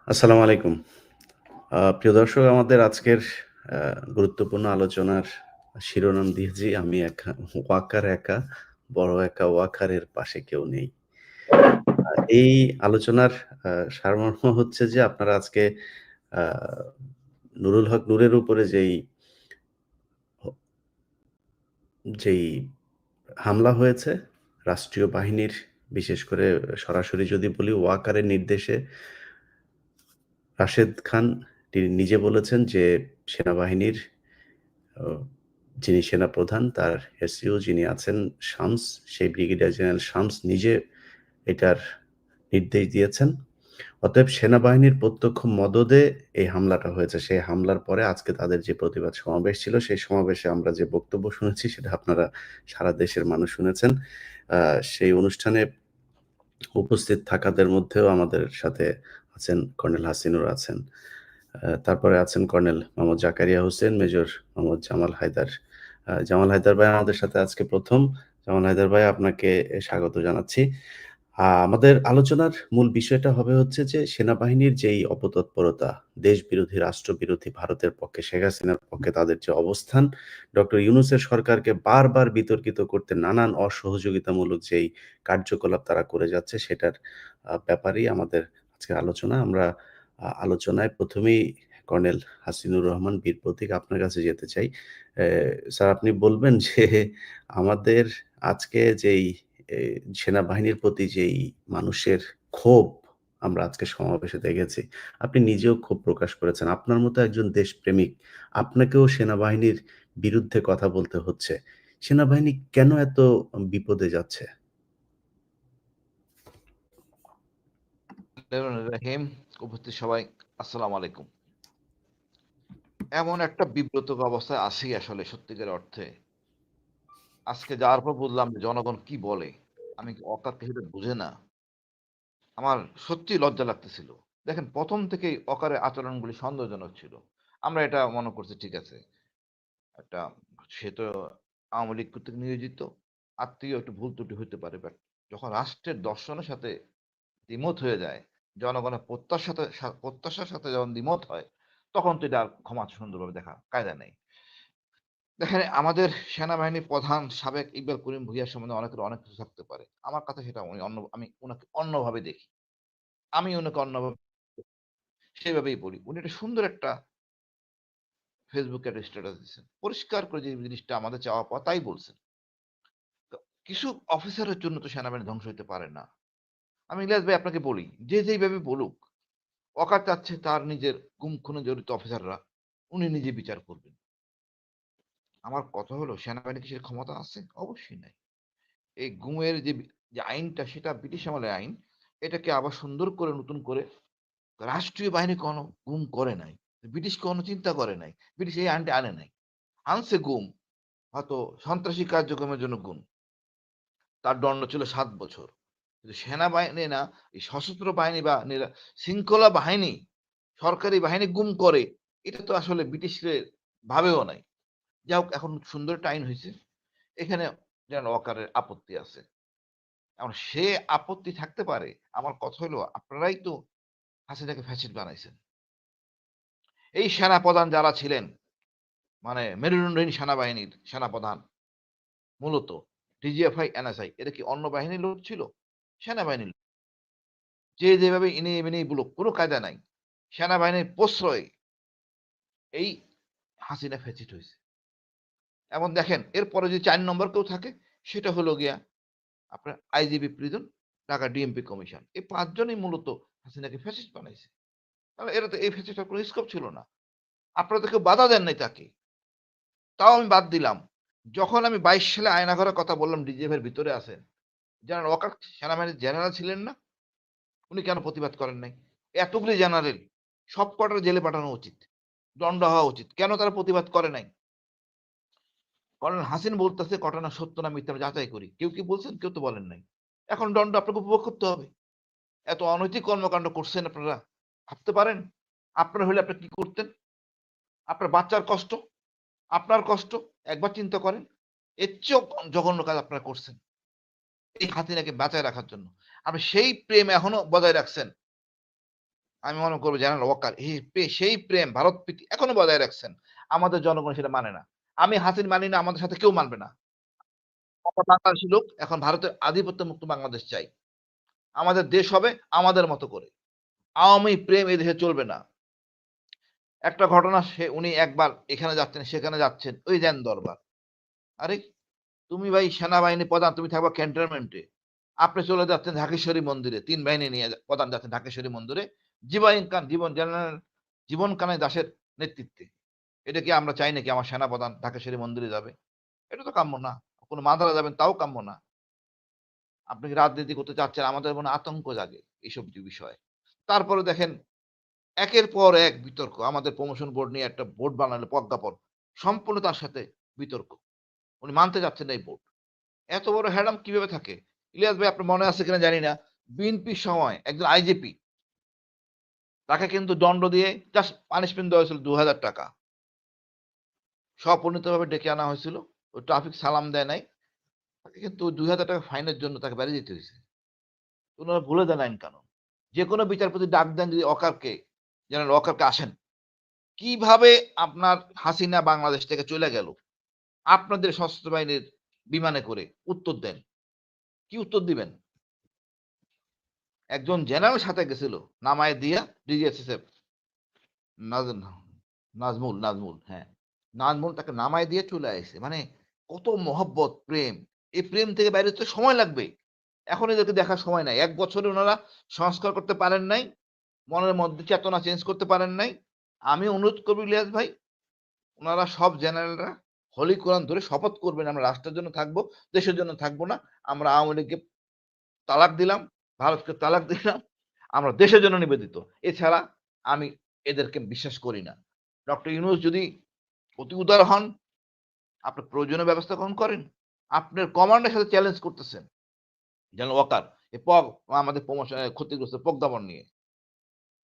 আসসালামু আলাইকুম। প্রিয় দর্শক আমাদের আজকের আ গুরুত্বপূর্ণ আলোচনার শিরোনাম দিয়েছি আমি একা, ওয়াকার একা, বড় একা ওয়াকারের পাশে কেউ নেই। আ এই আলোচনার সারমর্ম হচ্ছে যে আপনারা আজকে আ নুরুল হক নূরের উপরে হ যেই হামলা হয়েছে, রাষ্ট্রীয় বাহিনীর বিশেষ করে সরাসরি যদি বলি ওয়াকারের নির্দেশে রাশেদ খান তিনি নিজে বলেছেন যে সেনাবাহিনীর অ যিনি সেনাপ্রধান তার এসইও যিনি আছেন শামস, সেই ব্রিগেডিয়ার জেনারেল শামস নিজে এটার নির্দেশ দিয়েছেন। অতএব সেনাবাহিনীর প্রত্যক্ষ মদদে এই হামলাটা হয়েছে। সেই হামলার পরে আজকে তাদের যে প্রতিবাদ সমাবেশ ছিল, সেই সমাবেশে আমরা যে বক্তব্য শুনেছি সেটা আপনারা সারা দেশের মানুষ শুনেছেন। সেই অনুষ্ঠানে উপস্থিত থাকাদের মধ্যেও আমাদের সাথে আছেন কর্নেল হাসিনুর আছেন। তারপরে আছেন কর্নেল মোহাম্মদ জাকারিয়া হোসেন, মেজর মোহাম্মদ জামাল হায়দার। জামাল হায়দার ভাই আমাদের সাথে আজকে ১ম। জামাল হায়দার ভাই আপনাকে স্বাগত জানাচ্ছি। আমাদের আলোচনার মূল বিষয়টা হবে হচ্ছে যে সেনাবাহিনীর যেই অপতৎপরতা, দেশবিরোধী, রাষ্ট্রবিরোধী ভারতের পক্ষে, শেখ হাসিনার পক্ষে তাদের যে অবস্থান, ডক্টর ইউনূসের সরকারকে বারবার বিতর্কিত করতে নানান অসহযোগিতামূলক যেই কার্যকলাপ তারা করে যাচ্ছে সেটার ব্যাপারেই আমাদের আজকের আলোচনা। আমরা আলোচনায় ১ম এই কর্নেল হাসিনুর রহমান বীর প্রতীক আপনার কাছে যেতে চাই। অ্যা স্যার আপনি বলবেন যে আমাদের আজকে যেই এ সেনাবাহিনীর প্রতি যেই মানুষের ক্ষোভ আমরা আজকে সমাবেশে দেখেছি। আপনি নিজেও ক্ষোভ প্রকাশ করেছেন। আপনার মতো একজন দেশপ্রেমিক, আপনাকেও সেনাবাহিনীর বিরুদ্ধে কথা বলতে হচ্ছে। সেনাবাহিনী কেন এত বিপদে যাচ্ছে? রহিম উপস্থিত সবাই আসসালামু আলাইকুম। এমন একটা বিব্রতকর অবস্থায় আছি আসলে সত্যিকার অর্থে। আজকে যাওয়ার পর বুঝলাম যে জনগণ কি বলে। আমি অকাতকে সেটা বুঝে না। আমার সত্যিই লজ্জা লাগতেছিল। দেখেন ১ম থেকেই অকারের আচরণগুলি সন্দেহজনক ছিল। আমরা এটা মনে করছি ঠিক আছে। একটা সে তো আওয়ামী লীগ কর্তৃক নিয়োজিত। আত্মীয় একটু ভুল ত্রুটি হইতে পারে। বাট যখন রাষ্ট্রের দর্শনের সাথে দ্বিমত হয়ে যায়, জনগণের প্রত্যাশার সাথে যখন দ্বিমত হয়, তখন তো এটা আর ক্ষমা সুন্দরভাবে দেখা কায়দা নেই। দেখেন আমাদের সেনাবাহিনীর প্রধান সাবেক ইকবাল করিম ভূঁইয়া সম্বন্ধে অনেকের অনেক কিছু থাকতে পারে। আমার কাছে সেটা আমি উনাকে অন্যভাবে দেখি। আমি উনাকে অন্যভাবে সেভাবেই বলি। উনি একটা সুন্দর একটা ফেসবুকে একটা স্ট্যাটাস দিছেন। পরিষ্কার করে যে জিনিসটা আমাদের চাওয়া পাওয়া তাই বলছেন। তো কিছু অফিসারের জন্য তো সেনাবাহিনী ধ্বংস হইতে পারে না। আমি ইলিয়াস ভাই আপনাকে বলি, যে যেইভাবে বলুক অকার চাচ্ছে তার নিজের গুম খুনে জড়িত অফিসাররা উনি নিজে বিচার করবেন। আমার কথা হলো সেনাবাহিনী কি সে ক্ষমতা আছে? অবশ্যই নাই। এই গুমের যে আইনটা সেটা ব্রিটিশ আমলের আইন। এটাকে আবার সুন্দর করে নতুন করে রাষ্ট্রীয় বাহিনী কোনো গুম করে নাই। ব্রিটিশ কোনো চিন্তা করে নাই। ব্রিটিশ এই আইনটা আনে নাই। আনছে গুম, হয়তো সন্ত্রাসী কার্যক্রমের জন্য গুম। তার দণ্ড ছিল ৭ বছর। কিন্তু সেনাবাহিনী না, এই সশস্ত্র বাহিনী বা শৃঙ্খলা বাহিনী, সরকারি বাহিনী গুম করে, এটা তো আসলে ব্রিটিশরা ভাবেও নাই। যাই হোক এখন সুন্দর একটা আইন হইছে। এখানে যেন অকারের আপত্তি আছে। এখন সে আপত্তি থাকতে পারে। আমার কথা হলো আপনারাই তো হাসিনাকে ফ্যাসিস্ট বানাইছেন। এই সেনাপ্রধান যারা ছিলেন, মানে মেরুদণ্ডহীন সেনাবাহিনীর সেনাপ্রধান মূলত ডিজিএফআই, এনএসআই এরা কি অন্য বাহিনীর লোক ছিল? সেনাবাহিনীর লোক। যে যেভাবে ইনিয়ে বিনিয়ে বলুক কোন কায়দা নাই। সেনাবাহিনীর প্রশ্রয়ে এই হাসিনা ফ্যাসিস্ট হইছে। এখন দেখেন এরপরে যদি ৪ নম্বর কেউ থাকে সেটা হলো গিয়া আপনার IGP prison, Dhaka DMP commission. এই ৫ জনই মূলত হাসিনাকে ফ্যাসিস্ট বানাইছে। তাহলে এরা তো এই ফ্যাসিস্টের কোন স্কোপ ছিল না। আপনারা তো কেউ বাধা দেন নাই তাকে। তাও আমি বাদ দিলাম। যখন আমি ২২ সালে আয়নাঘরের কথা বললাম ডিজিএফ এর ভিতরে আছেন। জেনারেল ওয়াকার সেনাবাহিনীর জেনারেল ছিলেন না? উনি কেন প্রতিবাদ করেন নাই? এতগুলি জেনারেল সবকটার জেলে পাঠানো উচিত। দণ্ড হওয়া উচিত। কেন তারা প্রতিবাদ করে নাই? কর্নেল হাসিন বলতেছে ঘটনা সত্য না মিথ্যা আমরা যাচাই করি। কেউ কি বলছেন? কেউ তো বলেন নাই। এখন দণ্ড আপনাকে উপভোগ করতে হবে। এত অনৈতিক কর্মকাণ্ড করছেন আপনারা। ভাবতে পারেন? আপনারা হলে আপনি কি করতেন? আপনার বাচ্চার কষ্ট, আপনার কষ্ট একবার চিন্তা করেন। এর চেয়েও জঘন্য কাজ আপনারা করছেন। এই হাসিনাকে বাঁচায় রাখার জন্য। আপনি সেই প্রেম এখনো বজায় রাখছেন। আমি মনে করব জেনারেল ওয়াকার সেই প্রেম ভারত প্রীতি এখনো বজায় রাখছেন। আমাদের জনগণ সেটা মানে না। আমি হাসিন মানি না, আমাদের সাথে কেউ মানবে না। আমরা বাংলাদেশী লোক এখন ভারতের আধিপত্যমুক্ত বাংলাদেশ চাই। আমাদের দেশ হবে আমাদের মতো করে। আওয়ামী প্রেম এ দেশে চলবে না। একটা ঘটনা উনি একবার এখানে যাচ্ছেন, সেখানে যাচ্ছেন, ওই যান দরবার। আরে তুমি ভাই সেনাবাহিনী প্রধান, তুমি থাকবা ক্যান্টনমেন্টে। আপনি চলে যাচ্ছেন ঢাকেশ্বরী মন্দিরে। ৩ বাহিনী নিয়ে প্রধান যাচ্ছেন ঢাকেশ্বরী মন্দিরে। জেনারেল জীবন কানাই দাসের নেতৃত্বে। এটা কি আমরা চাই নাকি আমার সেনাপ্রধান ঢাকেশ্বরী মন্দিরে যাবে? এটা তো কাম্য না। কোন মাদারা যাবেন তাও কাম্য না। আপনি কি রাজনীতি করতে চাচ্ছেন? আমাদের মনে আতঙ্ক জাগে এইসব বিষয়ে। তারপরে দেখেন একের পর এক বিতর্ক। আমাদের প্রমোশন বোর্ড নিয়ে একটা বোর্ড বানালো প্রজ্ঞাপন। সম্পূর্ণ তার সাথে বিতর্ক। উনি মানতে চাচ্ছেন না এই বোর্ড। এত বড় হ্যাডাম কিভাবে থাকে? ইলিয়াস ভাই আপনার মনে আছে কিনা জানি না। বিএনপির সময় একজন আইজিপি তাকে কিন্তু দণ্ড দিয়ে জাস্ট পানিশমেন্ট দেওয়া হয়েছিল ৳২,০০০ স্বপরিণতভাবে ডেকে আনা হয়েছিল। ওই ট্রাফিক সালাম দেয় নাই। তাকে কিন্তু ৳২,০০০ ফাইনের জন্য তাকে বাড়ি যেতে হইছে। উনারা ভুলে দেন আইন কানুন। যেকোনো বিচারপতি ডাক দেন যদি ওয়াকারকে, জেনারেল ওয়াকারকে আসেন। কিভাবে আপনার হাসিনা বাংলাদেশ থেকে চইলা গেল? আপনাদের সশস্ত্র বাহিনীর বিমানে করে উত্তর দেন। কি উত্তর দিবেন? একজন জেনারেল সাথে গেছিল নামায় দিয়া ডিজিএসএসএফ নাজ নাজমুল হ্যাঁ। নাজমুল তাকে নামায় দিয়ে চলে আইছে। মানে কত মহব্বত, প্রেম। এই প্রেম থেকে বাইরে হতে সময় লাগবে। এখন এদেরকে দেখার সময় নাই। ১ বছরে উনারা সংস্কার করতে পারেন নাই। মনের মধ্যে চেতনা চেঞ্জ করতে পারেন নাই। আমি অনুরোধ করব ইলিয়াস ভাই, উনারা সব জেনারেলরা হলি কোরআন ধরে শপথ করবেন আমরা রাষ্ট্রের জন্য থাকবো, দেশের জন্য থাকবো না। আমরা আওয়ামী লীগকে তালাক দিলাম, ভারতকে তালাক দিলাম। আমরা দেশের জন্য নিবেদিত। এছাড়া আমি এদেরকে বিশ্বাস করি না। ডক্টর ইউনূস যদি অতি উদার হন, আপনার প্রয়োজনীয় ব্যবস্থা গ্রহণ করেন। আপনার কমান্ডের সাথে চ্যালেঞ্জ করতেছেন। জেনারেল ওয়াকার আমাদের ক্ষতিগ্রস্ত প্রজ্ঞাপন নিয়ে।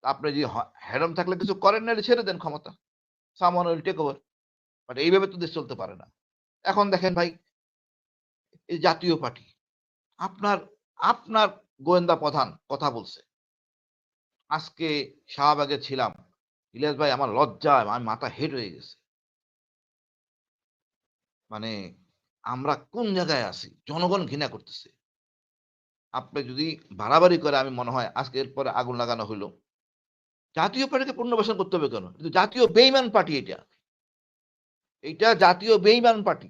আপনি যদি হেরম থাকলে কিছু করেন নাহলে ছেড়ে দেন ক্ষমতা। Someone will take over. But এইভাবে তো দেশ চলতে পারে না। এখন দেখেন ভাই, এই জাতীয় পার্টি আপনার আপনার গোয়েন্দা প্রধান কথা বলছে। আজকে শাহবাগে ছিলাম। ইলিয়াস ভাই আমার লজ্জায় আমার মাথা হেট হয়ে গেছে। মানে আমরা কোন জায়গায় আছি? জনগণ ঘৃণা করতেছে। আপনি যদি বাড়াবাড়ি করে আমি মনে হয় আজকে এরপরে আগুন লাগানো হইল। জাতীয় পার্টিকে পুনর্বাসন করতে হবে কেন? কিন্তু জাতীয় বেইমান পার্টি এটা। এইটা জাতীয় বেইমান পার্টি।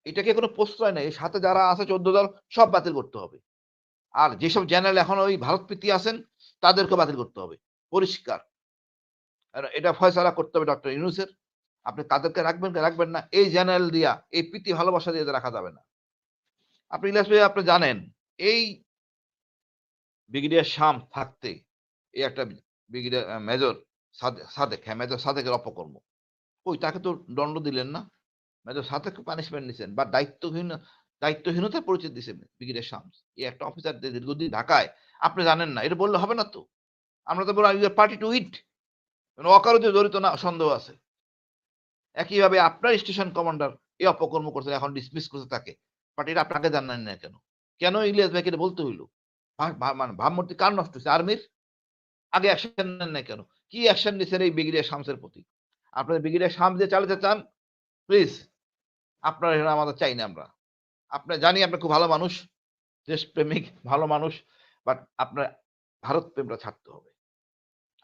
এটাকে কোনো প্রশ্রয় নাই। এর সাথে যারা আছে ১৪ দল সব বাতিল করতে হবে। আর যেসব জেনারেল এখন ওই ভারত প্রীতি আছেন তাদেরকেও বাতিল করতে হবে। পরিষ্কার। আর এটা ফয়সালা করতে হবে ডক্টর ইউনূসের। আপনি কাদেরকে রাখবেন কি রাখবেন না এই জেনারেল দিয়া এই প্রীতি ভালোবাসা দিয়ে রাখা যাবে না। আপনি ইলিয়াস ভাই আপনি জানেন এই ব্রিগেডিয়ার শাম থাকতে এই একটা ব্রিগেডিয়ার মেজর সাদেক হ্যাঁ, মেজর সাদেকের অপকর্ম। কই তাকে তো দণ্ড দিলেন না। মেজর সাদেককে পানিশমেন্ট নিছেন বা দায়িত্বহীনতার পরিচয় দিছেন ব্রিগেডিয়ার শামস। এই একটা অফিসার দীর্ঘদিন ঢাকায় আপনি জানেন না। এটা বললে হবে না তো। আমরা তো বললাম ইউ আর পার্টি টু ইট। অকারও যে জড়িত না সন্দেহ আছে। একইভাবে আপনার স্টেশন কমান্ডার এই অপকর্ম করছেন এখন ডিসমিস করছে তাকে। বাট এটা আপনাকে জানান না কেন? কেন ইলিয়াস ভাইকে এটা বলতে হইল? মানে ভাবমূর্তি কার নষ্ট হইছে? আর্মির? আগে অ্যাকশন নেন নাই কেন? কি অ্যাকশন নিছেন এই ব্রিগেডিয়ার শামসের প্রতি? আপনারা ব্রিগেডিয়ার শামস দিয়ে চালাতে চান? প্লিজ আপনারা এখানে আমাদের চাই না আমরা। জানি আপনি খুব ভালো মানুষ, দেশপ্রেমিক ভালো মানুষ। বাট আপনার ভারত প্রেমটা ছাড়তে হবে।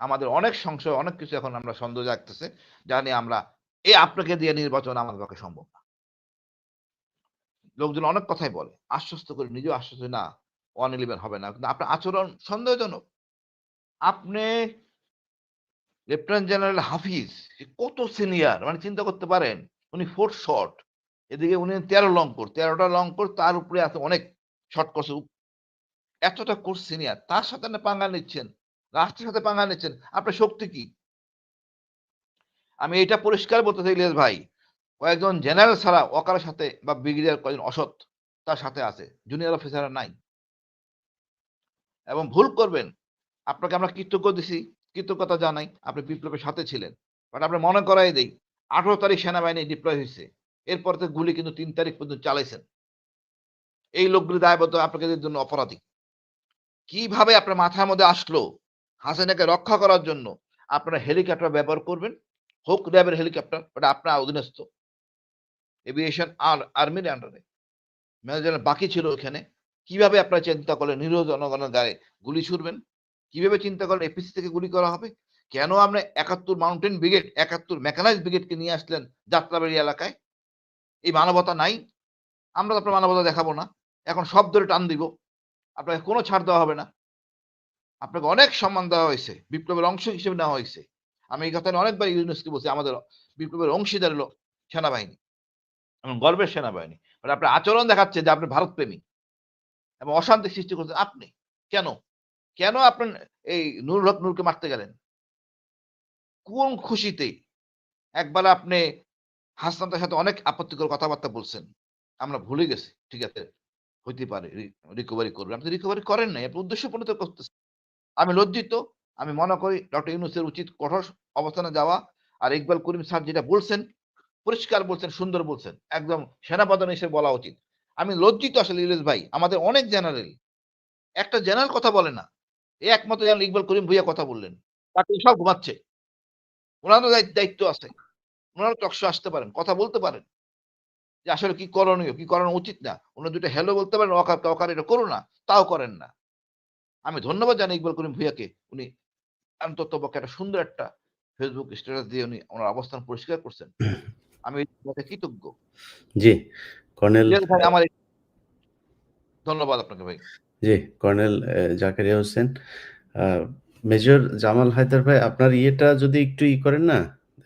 আমাদের অনেক সংশয়, অনেক কিছু এখন আমরা সন্দেহ জাগতেছে। জানি আমরা আপনাকে দিয়ে নির্বাচন আমাদের পক্ষে সম্ভব না। লোকজন অনেক কথাই বলে। আশ্বস্ত করে নিজেও আশ্বস্ত না 111 হবে না। কিন্তু আপনার আচরণ সন্দেহজনক। আপনি লেফটেন্যান্ট জেনারেল হাফিজ কত সিনিয়র মানে চিন্তা করতে পারেন। উনি 4th শট। এদিকে উনি 13 লং কোর্স। 13 টা লং কোর্স তার উপরে আছে অনেক শর্ট কোর্স এতটা কোর্স সিনিয়র। তার সাথে না পাঙ্গা নিচ্ছেন। রাষ্ট্রের সাথে পাঙ্গা নিচ্ছেন। আপনার শক্তি কি? আমি এটা পরিষ্কার বলতে চাই ইলিয়াস ভাই। কয়েকজন জেনারেল ছাড়া ওয়াকারের সাথে বা ব্রিগেডিয়ার কয়েকজন অসৎ তার সাথে আছে। জুনিয়র অফিসাররা নাই। এবং ভুল করবেন। আপনাকে আমরা কৃতজ্ঞতা জানাই। আপনি বিপ্লবের সাথে ছিলেন। বাট আমরা মনে করাই দেই 18 তারিখ সেনাবাহিনী ডিপ্লয় হইছে। এরপর থেকে গুলি কিন্তু ৩ তারিখ পর্যন্ত চালাইছেন। এই লোকগুলি দায়বদ্ধ আপনাদের জন্য অপরাধী। কিভাবে আপনার মাথার মধ্যে আসলো হাসিনাকে রক্ষা করার জন্য আপনারা হেলিকপ্টার ব্যবহার করবেন। হোক র্যাবের হেলিকপ্টার, ওটা আপনার অধীনস্থ। এভিয়েশন আর্মির আন্ডারে। মেজর জেনারেল বাকি ছিল ওখানে। কিভাবে আপনারা চিন্তা করলেন নিরীহ জনগণের গায়ে গুলি ছুড়বেন? কিভাবে চিন্তা করলেন এপিসি থেকে গুলি করা হবে? কেন আপনি ৭১ মাউন্টেন ব্রিগেড, ৭১ মেকানাইজড ব্রিগেডকে নিয়ে আসলেন যাত্রাবাড়ি এলাকায়? এই মানবতা নাই? আমরা তো আপনার মানবতা দেখাবো না। এখন সব ধরে টান দিব। আপনাকে কোনো ছাড় দেওয়া হবে না। আপনাকে অনেক সম্মান দেওয়া হইছে। বিপ্লবের অংশ হিসেবে নেওয়া হইছে। আমি এই কথা নিয়ে অনেকবার ইউনুসকে বলছি, আমাদের বিপ্লবের অংশীদার হলো সেনাবাহিনী এবং গর্বের সেনাবাহিনী। বাট আপনার আচরণ দেখাচ্ছে যে আপনি ভারতপ্রেমী এবং অশান্তি সৃষ্টি করছেন আপনি। কেন? কেন আপনার এই নুরুল হক নূরকে মারতে গেলেন? কোন খুশিতে? একবার আপনি হাসনাতের সাথে অনেক আপত্তিকর কথাবার্তা বলছেন। আমরা ভুলে গেছি। ঠিক আছে, হইতে পারে রিকভারি করবেন। আপনি রিকভারি করেন নাই। আপনি উদ্দেশ্য প্রণীত করতেছেন। আমি লজ্জিত। আমি মনে করি ডক্টর ইউনূসের উচিত কঠোর অবস্থানে যাওয়া। আর ইকবাল করিম স্যার যেটা বলছেন, পরিষ্কার বলছেন, সুন্দর বলছেন। একদম সেনাপ্রধান হিসেবে বলা উচিত। আমি লজ্জিত আসলে ইলিয়াস ভাই। আমাদের অনেক জেনারেল, একটা জেনারেল কথা বলে না। এই একমাত্র জেনারেল ইকবাল করিম ভূঁইয়া কথা বললেন। বাকি সব ঘুমাচ্ছে। উনারও দায়িত্ব আছে। উনারও টকশো আসতে পারেন, কথা বলতে পারেন। যে আসলে কি করণীয়, কি করানো উচিত না। উনি ২ টা হ্যালো বলতে পারেন, অকার এটা করো না। তাও করেন না। আমি ধন্যবাদ জানাই ইকবাল করিম ভূঁইয়াকে। উনি অন্ততপক্ষে একটা সুন্দর একটা ফেসবুক স্ট্যাটাস দিয়ে উনি উনার অবস্থান পরিষ্কার করছেন। আমি এটাতে কৃতজ্ঞ। জি, কর্নেল ইলিয়াস ভাই আমার ধন্যবাদ আপনাকে ভাই। জি, কর্নেল জাকারিয়া হোসেন। আ মেজর জামাল হায়দার ভাই আপনার ইয়েটা যদি একটু করেন না?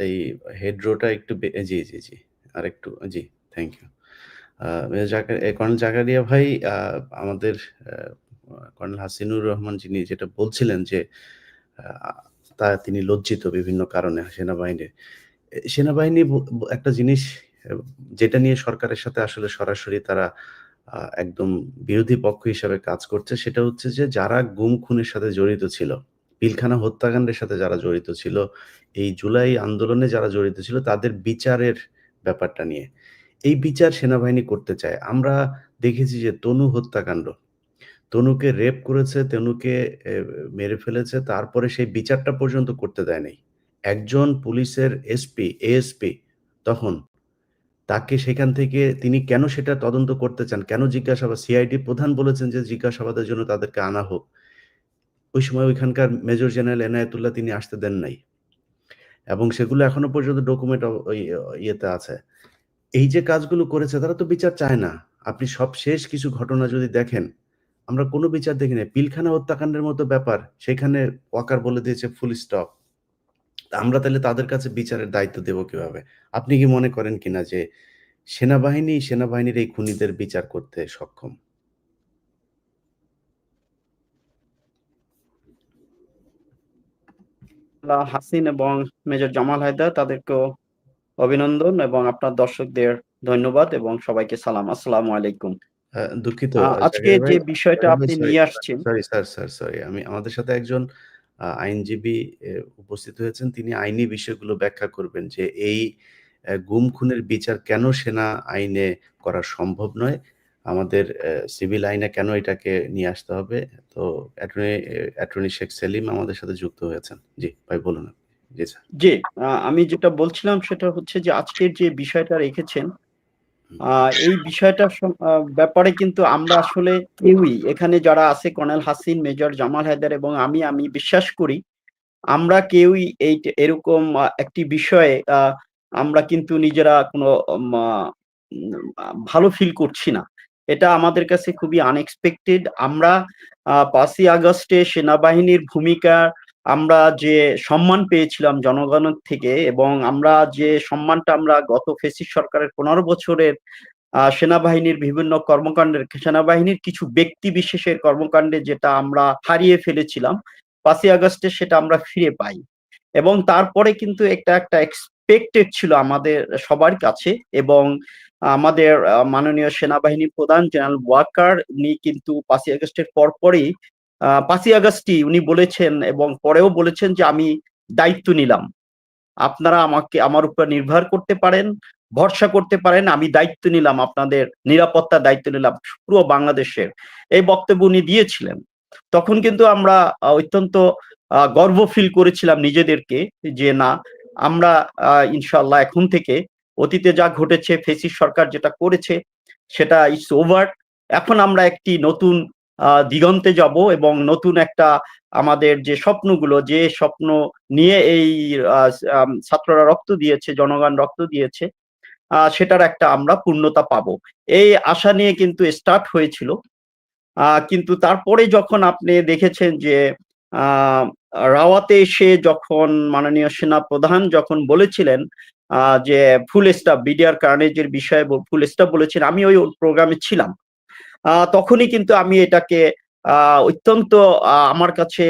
এই হেড রোটা একটু জি, জি, জি। আরেকটু জি, thank you. Major colonel Zakaria ভাই আ আমাদের আ কর্নেল হাসিনুর রহমান যিনি যেটা বলছিলেন যে আ তিনি লজ্জিত বিভিন্ন কারণে সেনাবাহিনীর। সেনাবাহিনী একটা জিনিস এ যেটা নিয়ে সরকারের সাথে আসলে সরাসরি তারা একদম বিরোধী পক্ষ হিসাবে কাজ করছে সেটা হচ্ছে যে যারা গুম খুনের সাথে জড়িত ছিল, পিলখানা হত্যাকাণ্ডের সাথে যারা জড়িত ছিল, এই জুলাই আন্দোলনে যারা জড়িত ছিল তাদের বিচারের ব্যাপারটা নিয়ে। এই বিচার সেনাবাহিনী করতে চায়। আমরা দেখেছি যে তনু হত্যাকাণ্ড। তনুকে রেপ করেছে, তনুকে মেরে ফেলেছে। তারপরে সেই বিচারটা পর্যন্ত করতে দেয় নাই। একজন পুলিশের এএসপি তখন তাকে সেখান থেকে তিনি কেন সেটা তদন্ত করতে চান? কেন জিজ্ঞাসাবাদ সিআইডি প্রধান বলেছেন যে জিজ্ঞাসাবাদের জন্য তাদেরকে আনা হোক। ওই সময় ওইখানকার মেজর জেনারেল এনায়েতুল্লাহ তিনি আসতে দেন নাই। এবং সেগুলো এখনো পর্যন্ত ডকুমেন্ট ওই ইয়েতে আছে। এই যে কাজগুলো করেছে তারা তো বিচার চায় না। আপনি সবশেষ কিছু ঘটনা যদি দেখেন, আমরা কোনো বিচার দেখি নাই। পিলখানা হত্যাকাণ্ডের মতো ব্যাপার, সেখানে ওয়াকার বলে দিয়েছে ফুল স্টপ। আমরা তাহলে তাদের কাছে বিচারের দায়িত্ব দেব কিভাবে? আপনি কি মনে করেন কিনা যে সেনাবাহিনীর এই খুনিদের বিচার করতে সক্ষম? হাসিন এবং মেজর জামাল হায়দার তাদেরকেও অভিনন্দন এবং আপনার দর্শকদের ধন্যবাদ এবং সবাইকে সালাম। আসসালামু আলাইকুম। দুঃখিত আজকে জাকারিয়া ভাই, যে বিষয়টা আপনি সরি, নিয়ে আসছেন সরি স্যার, সরি। আমাদের সাথে একজন আইনজীবী উপস্থিত হয়েছেন। তিনি আইনি বিষয়গুলো ব্যাখ্যা করবেন যে এই গুম খুনের বিচার কেন সেনা আইনে করা সম্ভব নয়? আমাদের সিভিল আইনে কেন এটাকে নিয়ে আসতে হবে? তো অ্যাটর্নি শেখ সেলিম আমাদের সাথে যুক্ত হয়েছেন। জি, ভাই বলুন আপনি। জি স্যার। জি, আমি যেটা বলছিলাম সেটা হচ্ছে যে আজকের যে বিষয়টা রেখেছেন এই বিষয়টার ব্যাপারে কিন্তু আমরা আসলে কেউই এখানে যারা আছে কর্নেল হাসিন, মেজর জামাল হায়দার এবং আমি বিশ্বাস করি আমরা কেউই এরকম একটি বিষয়ে আমরা কিন্তু নিজেরা কোনো ভালো ফিল করছি না। এটা আমাদের কাছে খুবই আনএক্সপেক্টেড। আমরা ৫ই আগস্টে সেনাবাহিনীর ভূমিকা আমরা যে সম্মান পেয়েছিলাম জনগণের থেকে এবং আমরা যে সম্মানটা আমরা গত ফ্যাসিস্ট সরকারের ১৫ বছরের সেনাবাহিনীর বিভিন্ন কর্মকাণ্ডের সেনাবাহিনীর কিছু ব্যক্তি বিশেষের কর্মকাণ্ডে যেটা আমরা হারিয়ে ফেলেছিলাম, ৫ই আগস্টে সেটা আমরা ফিরে পাই। এবং তারপরে কিন্তু একটা এক্সপেক্টেড ছিল আমাদের সবার কাছে এবং আমাদের মাননীয় সেনাবাহিনী প্রধান জেনারেল ওয়াকার উনি কিন্তু ৫ই আগস্টের পরপরই ৫ই আগস্টই উনি বলেছেন এবং পরেও বলেছেন যে আমি দায়িত্ব নিলাম। আপনারা আমার উপর নির্ভর করতে পারেন, ভরসা করতে পারেন। আমি দায়িত্ব নিলাম আপনাদের নিরাপত্তার দায়িত্ব নিলাম পুরো বাংলাদেশের। এই বক্তব্য উনি দিয়েছিলেন। তখন কিন্তু আমরা অত্যন্ত গর্ব ফিল করেছিলাম নিজেদেরকে যে না, আমরা ইনশাআল্লাহ এখন থেকে অতীতে যা ঘটেছে, ফেসিস সরকার যেটা করেছে সেটা ইটস ওভার। এখন আমরা একটি নতুন দিগন্তে যাব এবং নতুন একটা আমাদের যে স্বপ্নগুলো, যে স্বপ্ন নিয়ে এই ছাত্ররা রক্ত দিয়েছে, জনগণ রক্ত দিয়েছে, সেটার একটা আমরা পূর্ণতা পাবো। এই আশা নিয়ে কিন্তু স্টার্ট হয়েছিল। কিন্তু তারপরে যখন আপনি দেখেছেন যে আহ, রাওয়াতে এসে যখন মাননীয় সেনা প্রধান যখন বলেছিলেন যে ফুল স্টাফ বিডিআর কার্নেজের বিষয়ে ফুল স্টাফ বলেছেন, আমি ওই প্রোগ্রামে ছিলাম। তখনই কিন্তু আমি এটাকে অত্যন্ত আমার কাছে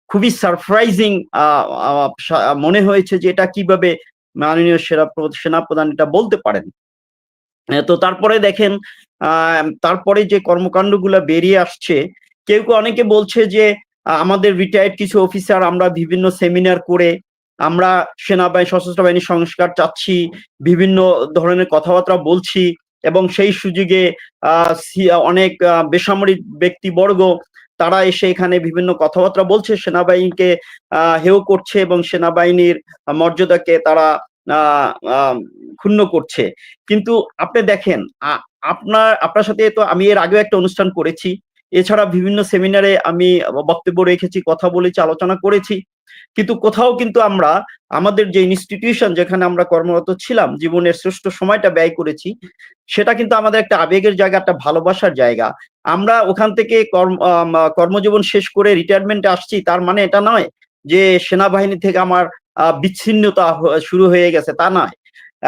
খুবই সারপ্রাইজিং মনে হয়েছে যে এটা কিভাবে মাননীয় সেনাপ্রধান এটা বলতে পারেন। তো তারপরে দেখেন তারপরে যে কর্মকাণ্ডগুলো বেরিয়ে আসছে, কেউ কেউ অনেকে বলছে যে আমাদের রিটায়ার্ড কিছু অফিসার আমরা বিভিন্ন সেমিনার করে আমরা সেনাবাহিনী সশস্ত্র বাহিনীর সংস্কার চাচ্ছি, বিভিন্ন ধরনের কথাবার্তা বলছি এবং সেই সুযোগে অনেক বেসামরিক ব্যক্তিবর্গ তারা এসে এখানে বিভিন্ন কথাবার্তা বলছে, সেনাবাহিনীকে হেয় করছে এবং সেনাবাহিনীর মর্যাদাকে তারা ক্ষুণ্ণ করছে। কিন্তু আপনি দেখেন আপনার সাথে তো আমি এর আগেও একটা অনুষ্ঠান করেছি, এছাড়া বিভিন্ন সেমিনারে আমি বক্তব্য রেখেছি, কথা বলেছি, আলোচনা করেছি, কিন্তু কোথাও কিন্তু আমরা আমাদের যে ইনস্টিটিউশন যেখানে আমরা কর্মরত ছিলাম, জীবনের শ্রেষ্ঠ সময়টা ব্যয় করেছি, সেটা কিন্তু আমাদের একটা আবেগের জায়গা, একটা ভালোবাসার জায়গা। আমরা ওখান থেকে কর্মজীবন শেষ করে রিটায়ারমেন্টে আসছি, তার মানে এটা নয় যে সেনাবাহিনী থেকে আমার বিচ্ছিন্নতা শুরু হয়ে গেছে, তা নয়।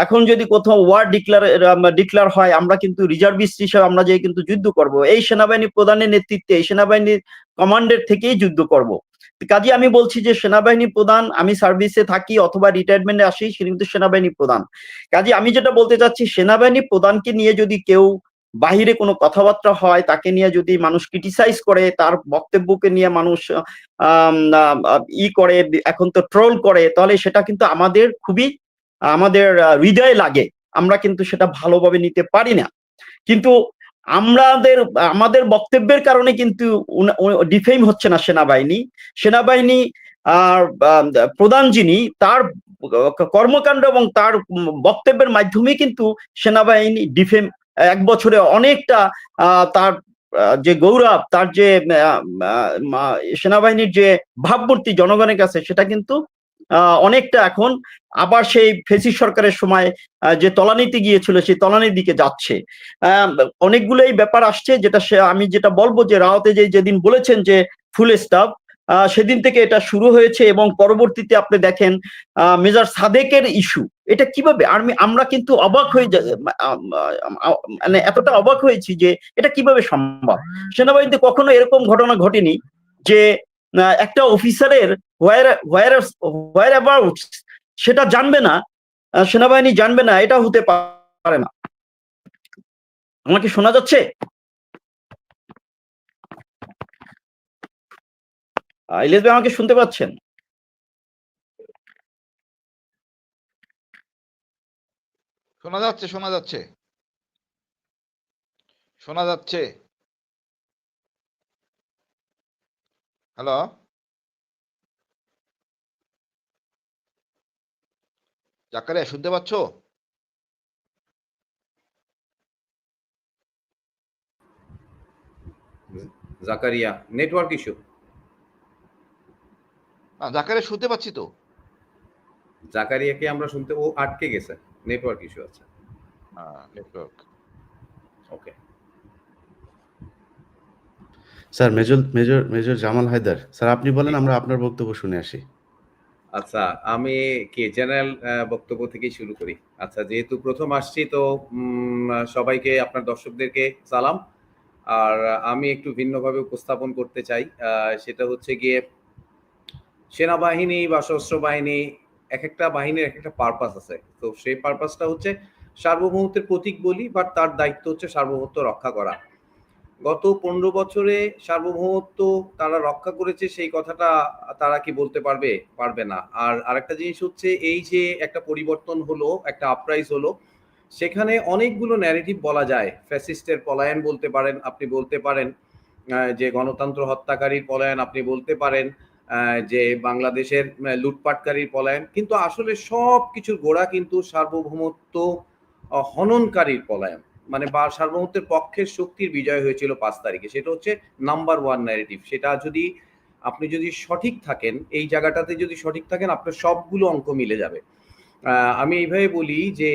এখন যদি কোথাও ওয়ার ডিক্লার হয়, আমরা কিন্তু রিজার্ভিস্ট হিসেবে আমরা যে কিন্তু যুদ্ধ করব, এই সেনাবাহিনী প্রধানের নেতৃত্বে, এই সেনাবাহিনীর কমান্ডের থেকেই যুদ্ধ করব। কাজে আমি বলছি যে সেনাবাহিনী প্রধান, আমি সার্ভিসে থাকি অথবা রিটায়ারমেন্টে আসি, সে কিন্তু সেনাবাহিনী প্রধান। কাজে আমি যেটা বলতে চাচ্ছি, সেনাবাহিনী প্রধানকে নিয়ে যদি কেউ বাহিরে কোনো কথাবার্তা হয়, তাকে নিয়ে যদি মানুষ ক্রিটিসাইজ করে, তার বক্তব্যকে নিয়ে মানুষ করে, এখন তো ট্রোল করে, তাহলে সেটা কিন্তু আমাদের খুবই আমাদের হৃদয়ে লাগে, আমরা কিন্তু সেটা ভালোভাবে নিতে পারি না। কিন্তু আমাদের বক্তব্যের কারণে কিন্তু ডিফেম হচ্ছে না সেনাবাহিনী। সেনাবাহিনী আর প্রধান যিনি, তার কর্মকাণ্ড এবং তার বক্তব্যের মাধ্যমে কিন্তু সেনাবাহিনী ডিফেম এক বছরে অনেকটা তার যে গৌরব, তার যে সেনাবাহিনীর যে ভাবমূর্তি জনগণের কাছে, সেটা কিন্তু অনেকটা এখন আবার সেই ফেসিস সরকারের সময় যে তলানিতে গিয়েছিল, সেই তলানির দিকে যাচ্ছে। অনেকগুলোই ব্যাপার আসছে, যেটা আমি যেটা বলবো যে রাওতে যেদিন বলেছেন যে ফুল স্টাফ, সেদিন থেকে এটা শুরু হয়েছে এবং পরবর্তীতে আপনি দেখেন মেজর সাদেকের ইস্যু, এটা কিভাবে আমরা কিন্তু অবাক হয়ে মানে এতটা অবাক হয়েছি যে এটা কিভাবে সম্ভব। সেনাবাহিনীতে কখনো এরকম ঘটনা ঘটেনি যে একটা অফিসারের হোয়ার অ্যাবাউট সেটা জানবে না, সেনাবাহিনী জানবে না, এটা হতে পারে না। আমাকে শোনা যাচ্ছে? ইলিয়াস ভাই, আমাকে শুনতে পাচ্ছেন? শোনা যাচ্ছে, শোনা যাচ্ছে, শোনা যাচ্ছে। হ্যালো, জাকারিয়া শুনতে পাচ্ছ? Zakaria network issue. না, জাকারিয়া শুনতে পাচ্ছি তো। জাকারিয়াকে আমরা শুনতে, ও আটকে গেছে, নেটওয়ার্ক ইস্যু আছে। Network. Okay sir, major Jamal Haider sir, আপনি বলেন, আমরা আপনার বক্তব্য শুনে আসি। আচ্ছা, আমি কি জেনারেল বক্তব্য থেকেই শুরু করি। আচ্ছা, যেহেতু প্রথম আসছি তো সবাইকে, আপনার দর্শকদেরকে সালাম। আর আমি একটু ভিন্নভাবে উপস্থাপন করতে চাই, সেটা হচ্ছে গিয়ে সেনাবাহিনী বা সশস্ত্র বাহিনী, এক একটা বাহিনীর এক একটা পারপাস আছে। তো সেই পারপাসটা হচ্ছে সার্বভৌমত্বের প্রতীক বলি, বাট তার দায়িত্ব হচ্ছে সার্বভৌমত্ব রক্ষা করা। গত 15 বছরে সার্বভৌমত্ব তারা রক্ষা করেছে, সেই কথাটা তারা কি বলতে পারবে? পারবে না। আর আরেকটা জিনিস হচ্ছে, এই যে একটা পরিবর্তন হলো, একটা আপরাইজ হলো, সেখানে অনেকগুলো ন্যারেটিভ বলা যায়। ফ্যাসিস্টের পলায়ন বলতে পারেন, আপনি বলতে পারেন যে গণতন্ত্র হত্যাকারীর পলায়ন, আপনি বলতে পারেন যে বাংলাদেশের লুটপাটকারীর পলায়ন, কিন্তু আসলে সব কিছুর গোড়া কিন্তু সার্বভৌমত্ব হননকারীর পলায়ন, মানে বা সার্বভৌমত্বের পক্ষের শক্তির বিজয় হয়েছিল 5 তারিখে। সেটা হচ্ছে নাম্বার 1 ন্যারেটিভ। সেটা যদি আপনি যদি সঠিক থাকেন, এই জায়গাটাতে যদি সঠিক থাকেন, আপনার সবগুলো অঙ্ক মিলে যাবে। আমি এইভাবে বলি যে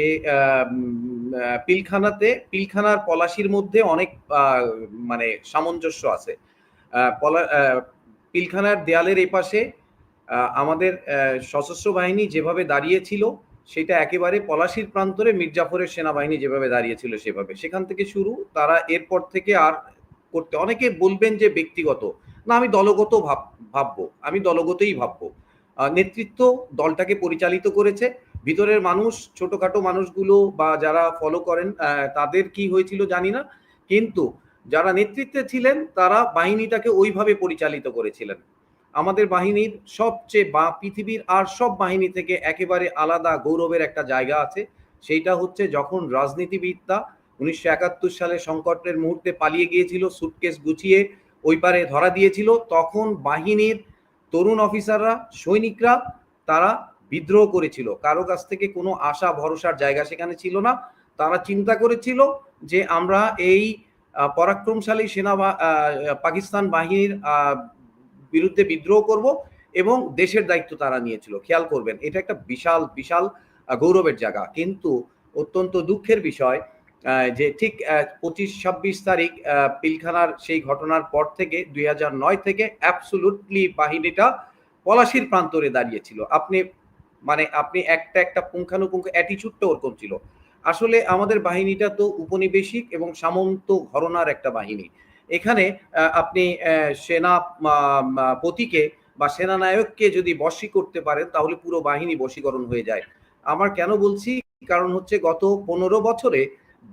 পিলখানার পলাশির মধ্যে অনেক মানে সামঞ্জস্য আছে। পিলখানার দেয়ালের এপাশে আমাদের সশস্ত্র বাহিনী যেভাবে দাঁড়িয়েছিল, সেটা একেবারে পলাশির প্রান্তরে মির্জাফরের সেনাবাহিনী যেভাবে দাঁড়িয়েছিল সেভাবে। সেখান থেকে শুরু, তারা এরপর থেকে আর করতে, অনেকে বলবেন যে ব্যক্তিগত, না আমি দলগত ভাববো, আমি দলগতই ভাববো। নেতৃত্ব দলটাকে পরিচালিত করেছে, ভিতরের মানুষ, ছোটখাটো মানুষগুলো বা যারা ফলো করেন তাদের কি হয়েছিল জানি না, কিন্তু যারা নেতৃত্বে ছিলেন তারা বাহিনীটাকে ওইভাবে পরিচালিত করেছিলেন। আমাদের বাহিনীর সবচেয়ে বা পৃথিবীর আর সব বাহিনী থেকে একেবারে আলাদা গৌরবের একটা জায়গা আছে, সেইটা হচ্ছে যখন রাজনীতিবিদরা 1971 সালে সংকটের মুহূর্তে পালিয়ে গিয়েছিল, সুটকেস গুছিয়ে ওই পারে ধরা দিয়েছিল, তখন বাহিনীর তরুণ অফিসাররা, সৈনিকরা, তারা বিদ্রোহ করেছিল। কারো কাছ থেকে কোনো আশা ভরসার জায়গা সেখানে ছিল না। তারা চিন্তা করেছিল যে আমরা এই পরাক্রমশালী পাকিস্তান বাহিনীর বিরুদ্ধে বিদ্রোহ করব, এবং দেশের দায়িত্ব তারা নিয়েছিল। খেয়াল করবেন, এটা একটা বিশাল বিশাল গৌরবের জায়গা। কিন্তু অত্যন্ত দুঃখের বিষয় যে ঠিক 25-26 তারিখ পিলখানার সেই ঘটনার পর থেকে 2009 থেকে অ্যাবসলুটলি বাহিনীটা পলাশির প্রান্তরে দাঁড়িয়েছিল। আপনি একটা পুঙ্খানুপুঙ্খ অ্যাটিচিউডটা ওরকম ছিল। আসলে আমাদের বাহিনীটা তো উপনিবেশিক এবং সামন্ত ঘরানার একটা বাহিনী। এখানে আপনি সেনাপতিকে বা সেনানায়ককে যদি বশী করতে পারেন, তাহলে পুরো বাহিনী বশীকরণ হয়ে যায়। আমার কেন বলছি, কারণ হচ্ছে গত 15 বছরে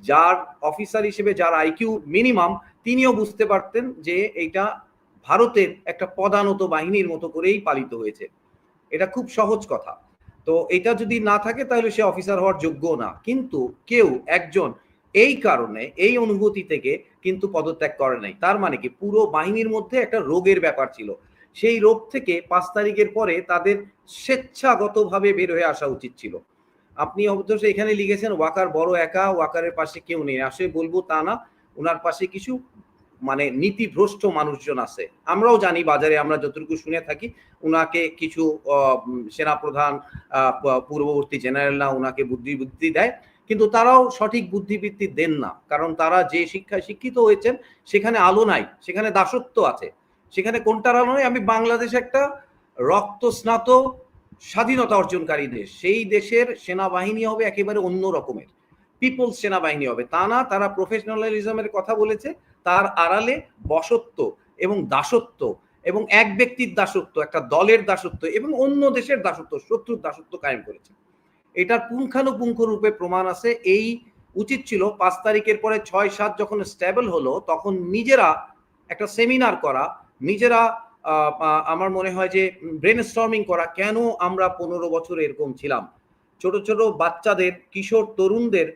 যার অফিসার হিসেবে যার আইকিউ মিনিমাম, তিনিও বুঝতে পারতেন যে এইটা ভারতের একটা পদানত বাহিনীর মতো করেই পালিত হয়েছে। এটা খুব সহজ কথা। তো এটা যদি না থাকে তাহলে সে অফিসার হওয়ার যোগ্য না। কিন্তু কেউ একজন এই কারণে, এই অনুভূতি থেকে কিন্তু পদত্যাগ করে নাই। তার মানে কি, পুরো বাহিনীর মধ্যে একটা রোগের ব্যাপার ছিল। সেই রোগ থেকে 5 তারিখের পরে তাদের স্বেচ্ছাগতভাবে বের হয়ে আসা উচিত ছিল। আপনি অবশ্য এখানে লিখেছেন ওয়াকার বড় একা, ওয়াকারের পাশে কেউ নেই। আসলে বলবো তা না, ওনার পাশে কিছু মানে নীতিভ্রষ্ট মানুষজন আছে। আমরাও জানি, বাজারে আমরা যতটুকু শুনে থাকি, উনাকে কিছু সেনাপ্রধান, পূর্ববর্তী জেনারেলরা উনাকে বুদ্ধি দেয়, কিন্তু তারাও সঠিক বুদ্ধিবৃত্তি দেন না। কারণ তারা যে শিক্ষায় শিক্ষিত হয়েছেন, সেখানে আলো নাই, সেখানে দাসত্ব আছে। সেখানে কোনটার আলো নেই? আমি বাংলাদেশ একটা রক্ত স্নাত স্বাধীনতা অর্জনকারী দেশ, সেই দেশের সেনাবাহিনী হবে একেবারে অন্য রকমের, পিপলস সেনাবাহিনী হবে। তা না, তারা প্রফেশনালিজমের কথা বলেছে, তার আড়ালে বশত্ব এবং দাসত্ব এবং এক ব্যক্তির দাসত্ব, একটা দলের দাসত্ব এবং অন্য দেশের দাসত্ব, শত্রুর দাসত্ব কায়েম করেছে। এটার পুঙ্খানুপুঙ্খ রূপে প্রমাণ আছে। এই উচিত ছিল 5 তারিখের পরে 6-7 যখন স্টেবল হলো, তখন নিজেরা একটা সেমিনার করা, নিজেরা আমার মনে হয় যে ব্রেনস্টর্মিং করা, কেন আমরা 15 বছর এরকম ছিলাম। ছোট ছোট বাচ্চাদের, কিশোর তরুণদের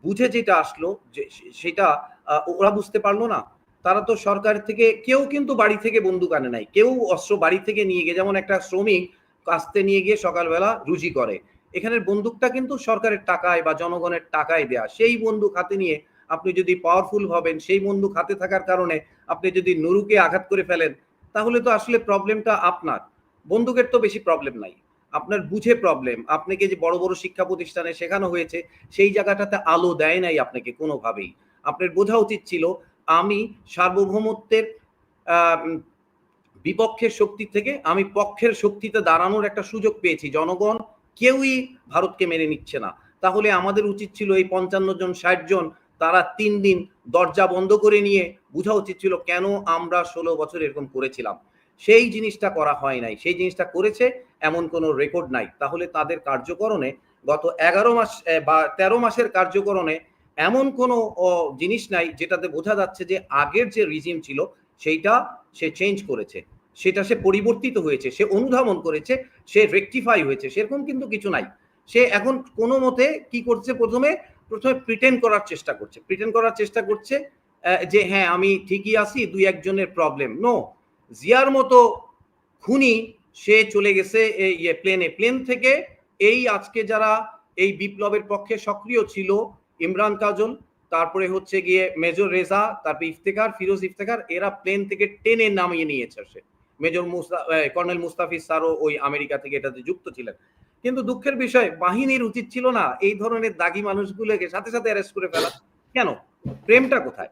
বুঝে যেটা আসলো, যে সেটা ওরা বুঝতে পারলো না। তারা তো সরকার থেকে, কেউ কিন্তু বাড়ি থেকে বন্দুক আনে নাই, কেউ অস্ত্র বাড়ি থেকে নিয়ে গিয়ে, যেমন একটা শ্রমিক কাস্তে নিয়ে গিয়ে সকালবেলা রুজি করে, এখানের বন্দুকটা কিন্তু সরকারের টাকায় বা জনগণের টাকায় দেয়া। সেই বন্দুক হাতে নিয়ে আপনি যদি পাওয়ারফুল হবেন, সেই বন্দুক হাতে থাকার কারণে আপনি যদি নুরুকে আঘাত করে ফেলেন, তাহলে তো আসলে প্রবলেমটা আপনার। বন্দুকের তো বেশি প্রবলেম নাই, আপনার বুঝে প্রবলেম। আপনাকে যে বড় বড় শিক্ষা প্রতিষ্ঠানে শেখানো হয়েছে, সেই জায়গাটাতে আলো দেয় নাই আপনাকে কোনোভাবেই। আপনার বোঝা উচিত ছিল, আমি সার্বভৌমত্বের বিপক্ষের শক্তি থেকে আমি পক্ষের শক্তিতে দাঁড়ানোর একটা সুযোগ পেয়েছি। জনগণ কেউই ভারতকে মেনে নিচ্ছে না। তাহলে আমাদের উচিত ছিল এই 55 জন 60 জন, তারা 3 দিন দরজা বন্ধ করে নিয়ে বোঝা উচিত ছিল কেন আমরা 16 বছর এরকম করেছিলাম। সেই জিনিসটা করা হয় নাই। সেই জিনিসটা করেছে এমন কোনো রেকর্ড নাই। তাহলে তাদের কার্যকরণে গত 11 মাস বা 13 মাসের কার্যকরণে এমন কোনো জিনিস নাই যেটাতে বোঝা যাচ্ছে যে আগের যে রিজিম ছিল সেইটা সে চেঞ্জ করেছে, সেটা সে পরিবর্তিত হয়েছে, সে অনুধাবন করেছে, সে রেকটিফাই হয়েছে, সেরকম কিন্তু কিছু নাই। সে এখন কোনো মতে কি করছে, প্রথমে প্রিটেন্ড করার চেষ্টা করছে, যে হ্যাঁ আমি ঠিকই আছি, দুই একজনের প্রবলেম। নো, জিয়ার মতো খুনি সে চলে গেছে এই প্লেন থেকে। এই আজকে যারা এই বিপ্লবের পক্ষে সক্রিয় ছিল, ইমরান কাজল, তারপরে হচ্ছে গিয়ে মেজর রেজা, তারপরে ইফতেখার, ফিরোজ ইফতেখার, এরা প্লেন থেকে টেনে নামিয়ে নিয়েছে। সে মেজর কর্নেল মুস্তাফিজ স্যারও ওই আমেরিকা থেকে এটাতে যুক্ত ছিলেন। কিন্তু দুঃখের বিষয়, বাহিনীর উচিত ছিল না এই ধরনের দাগী মানুষগুলোকে সাথে সাথে অ্যারেস্ট করে ফেলা? কেন? প্রেমটা কোথায়?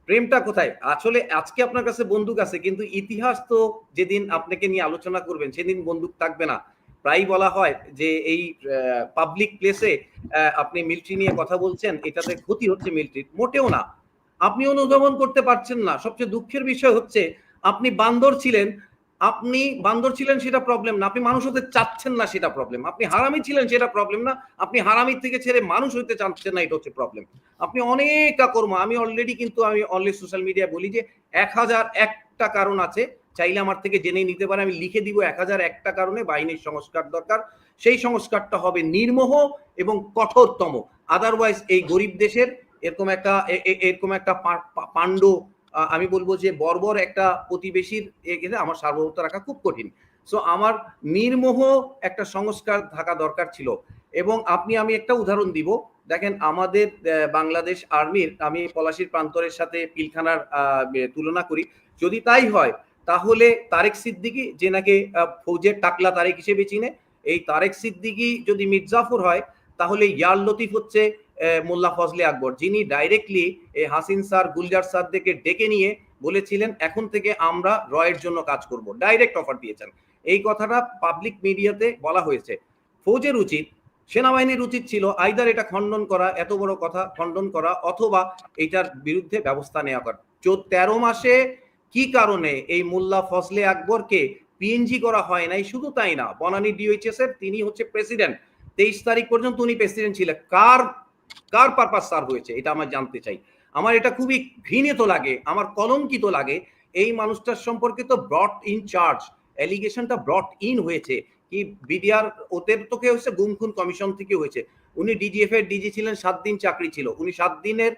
প্রেমটা কোথায়? আসলে আজকে আপনার কাছে বন্দুক আছে, কিন্তু ইতিহাস তো যেদিন আপনাকে নিয়ে আলোচনা করবেন সেদিন বন্দুক থাকবে না। প্রায় বলা হয় যে এই পাবলিক প্লেসে আপনি মিলিটারি নিয়ে কথা বলছেন, এটাতে ক্ষতি হচ্ছে মিলিটারির। মোটেও না। আপনি অনুধাবন করতে পারছেন না। সবচেয়ে দুঃখের বিষয় হচ্ছে আপনি বান্দর ছিলেন সেটা প্রবলেম না, আপনি মানুষ হতে চাচ্ছেন না সেটা প্রবলেম। আপনি হারামি ছিলেন সেটা প্রবলেম না, আপনি হারামির থেকে ছেড়ে মানুষ হইতে চাচ্ছেন না, এটা হচ্ছে প্রবলেম। আপনি অনেক কর্ম, আমি অলরেডি সোশ্যাল মিডিয়ায় বলি যে 1001টা কারণ আছে, চাইলে আমার থেকে জেনে নিতে পারে, আমি লিখে দিব 1001টা কারণে বাহিনীর সংস্কার দরকার। সেই সংস্কারটা হবে নির্মোহ এবং কঠোরতম। আদারওয়াইজ এই গরিব দেশের এরকম একটা পাণ্ড, আমি বলবো যে বর্বর একটা প্রতিবেশীর আমার সার্বভৌমত্ব রাখা খুব কঠিন। সো আমার নির্মোহ একটা সংস্কার থাকা দরকার ছিল। এবং আমি একটা উদাহরণ দিব। দেখেন, আমাদের বাংলাদেশ আর্মির, আমি পলাশীর প্রান্তরের সাথে পিলখানার তুলনা করি। যদি তাই হয় তাহলে তারেক সিদ্দিকী, যে নাকি ফৌজের টাকলা তারেক হিসেবে চিনে, এই তারেক সিদ্দিকী যদি মির্জাফর হয়, তাহলে ইয়ার লতিফ হচ্ছে মোল্লা ফজলে আকবর, যিনি ডাইরেক্টলি হাসিন স্যার, গুলজার স্যারদেরকে ডেকে নিয়ে বলেছিলেন এখন থেকে আমরা রয়ের জন্য কাজ করব। ডাইরেক্ট অফার দিয়েছেন। এই কথাটা পাবলিক মিডিয়াতে বলা হয়েছে। ফৌজের উচিত, সেনাবাহিনীর উচিত ছিল আইদার এটা খণ্ডন করা, এত বড় কথা খণ্ডন করা, অথবা এটার বিরুদ্ধে ব্যবস্থা নেওয়া করা। 13 মাসে কি কারণে এই মোল্লা ফজলে আকবরকে পিএনজি করা হয় নাই? শুধু তাই না, বনানী ডিওএইচএস এর তিনি হচ্ছে প্রেসিডেন্ট, 23 তারিখ পর্যন্ত উনি প্রেসিডেন্ট ছিলেন। কার পারপাস সার্ভ হয়েছে এটা আমরা জানতে চাই। আমার এটা খুবই ঘৃণিত লাগে, আমার কলঙ্কিত লাগে। এই মানুষটার সম্পর্কে তো ব্রট ইন চার্জ, অ্যালিগেশনটা ব্রট ইন হয়েছে কি বিডিআর, ওদের তোকে হচ্ছে গুম খুন কমিশন থেকে হয়েছে। উনি ডিজিএফ এর ডিজি ছিলেন, 7 দিন চাকরি ছিল, উনি 7 দিনের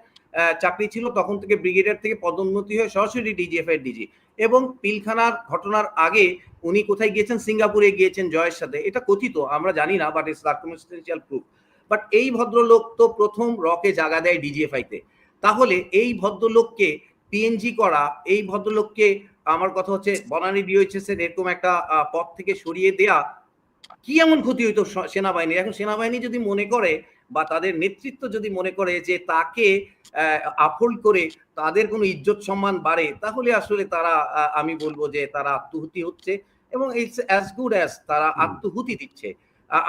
চাকরি ছিল, তখন থেকে ব্রিগেডিয়ার থেকে পদোন্নতি হয়ে সরাসরি ডিজিএফ এর ডিজি। এবং পিলখানার ঘটনার আগে উনি কোথায় গিয়েছেন? সিঙ্গাপুরে গিয়েছেন জয়ের সাথে, এটা কথিত, আমরা জানি না, but it's circumstantial proof. But এই ভদ্রলোক তো প্রথম রকে জায়গা দেয় ডিজিএফআইতে। তাহলে এই ভদ্রলোককে পিএনজি করা, এই ভদ্রলোককে, আমার কথা হচ্ছে বনানী ডিওএইচএস এর এরকম একটা পদ থেকে সরিয়ে দেয়া, কি এমন ক্ষতি হইতো সেনাবাহিনীর? এখন সেনাবাহিনী যদি মনে করে, বা তাদের নেতৃত্ব যদি মনে করে যে তাকে আপহোল্ড করে তাদের কোনো ইজ্জত সম্মান বাড়ে, তাহলে আসলে তারা, আমি বলবো যে তারা আত্মহুতি হচ্ছে, এবং ইটস অ্যাজ গুড অ্যাজ তারা আত্মহুতি দিচ্ছে।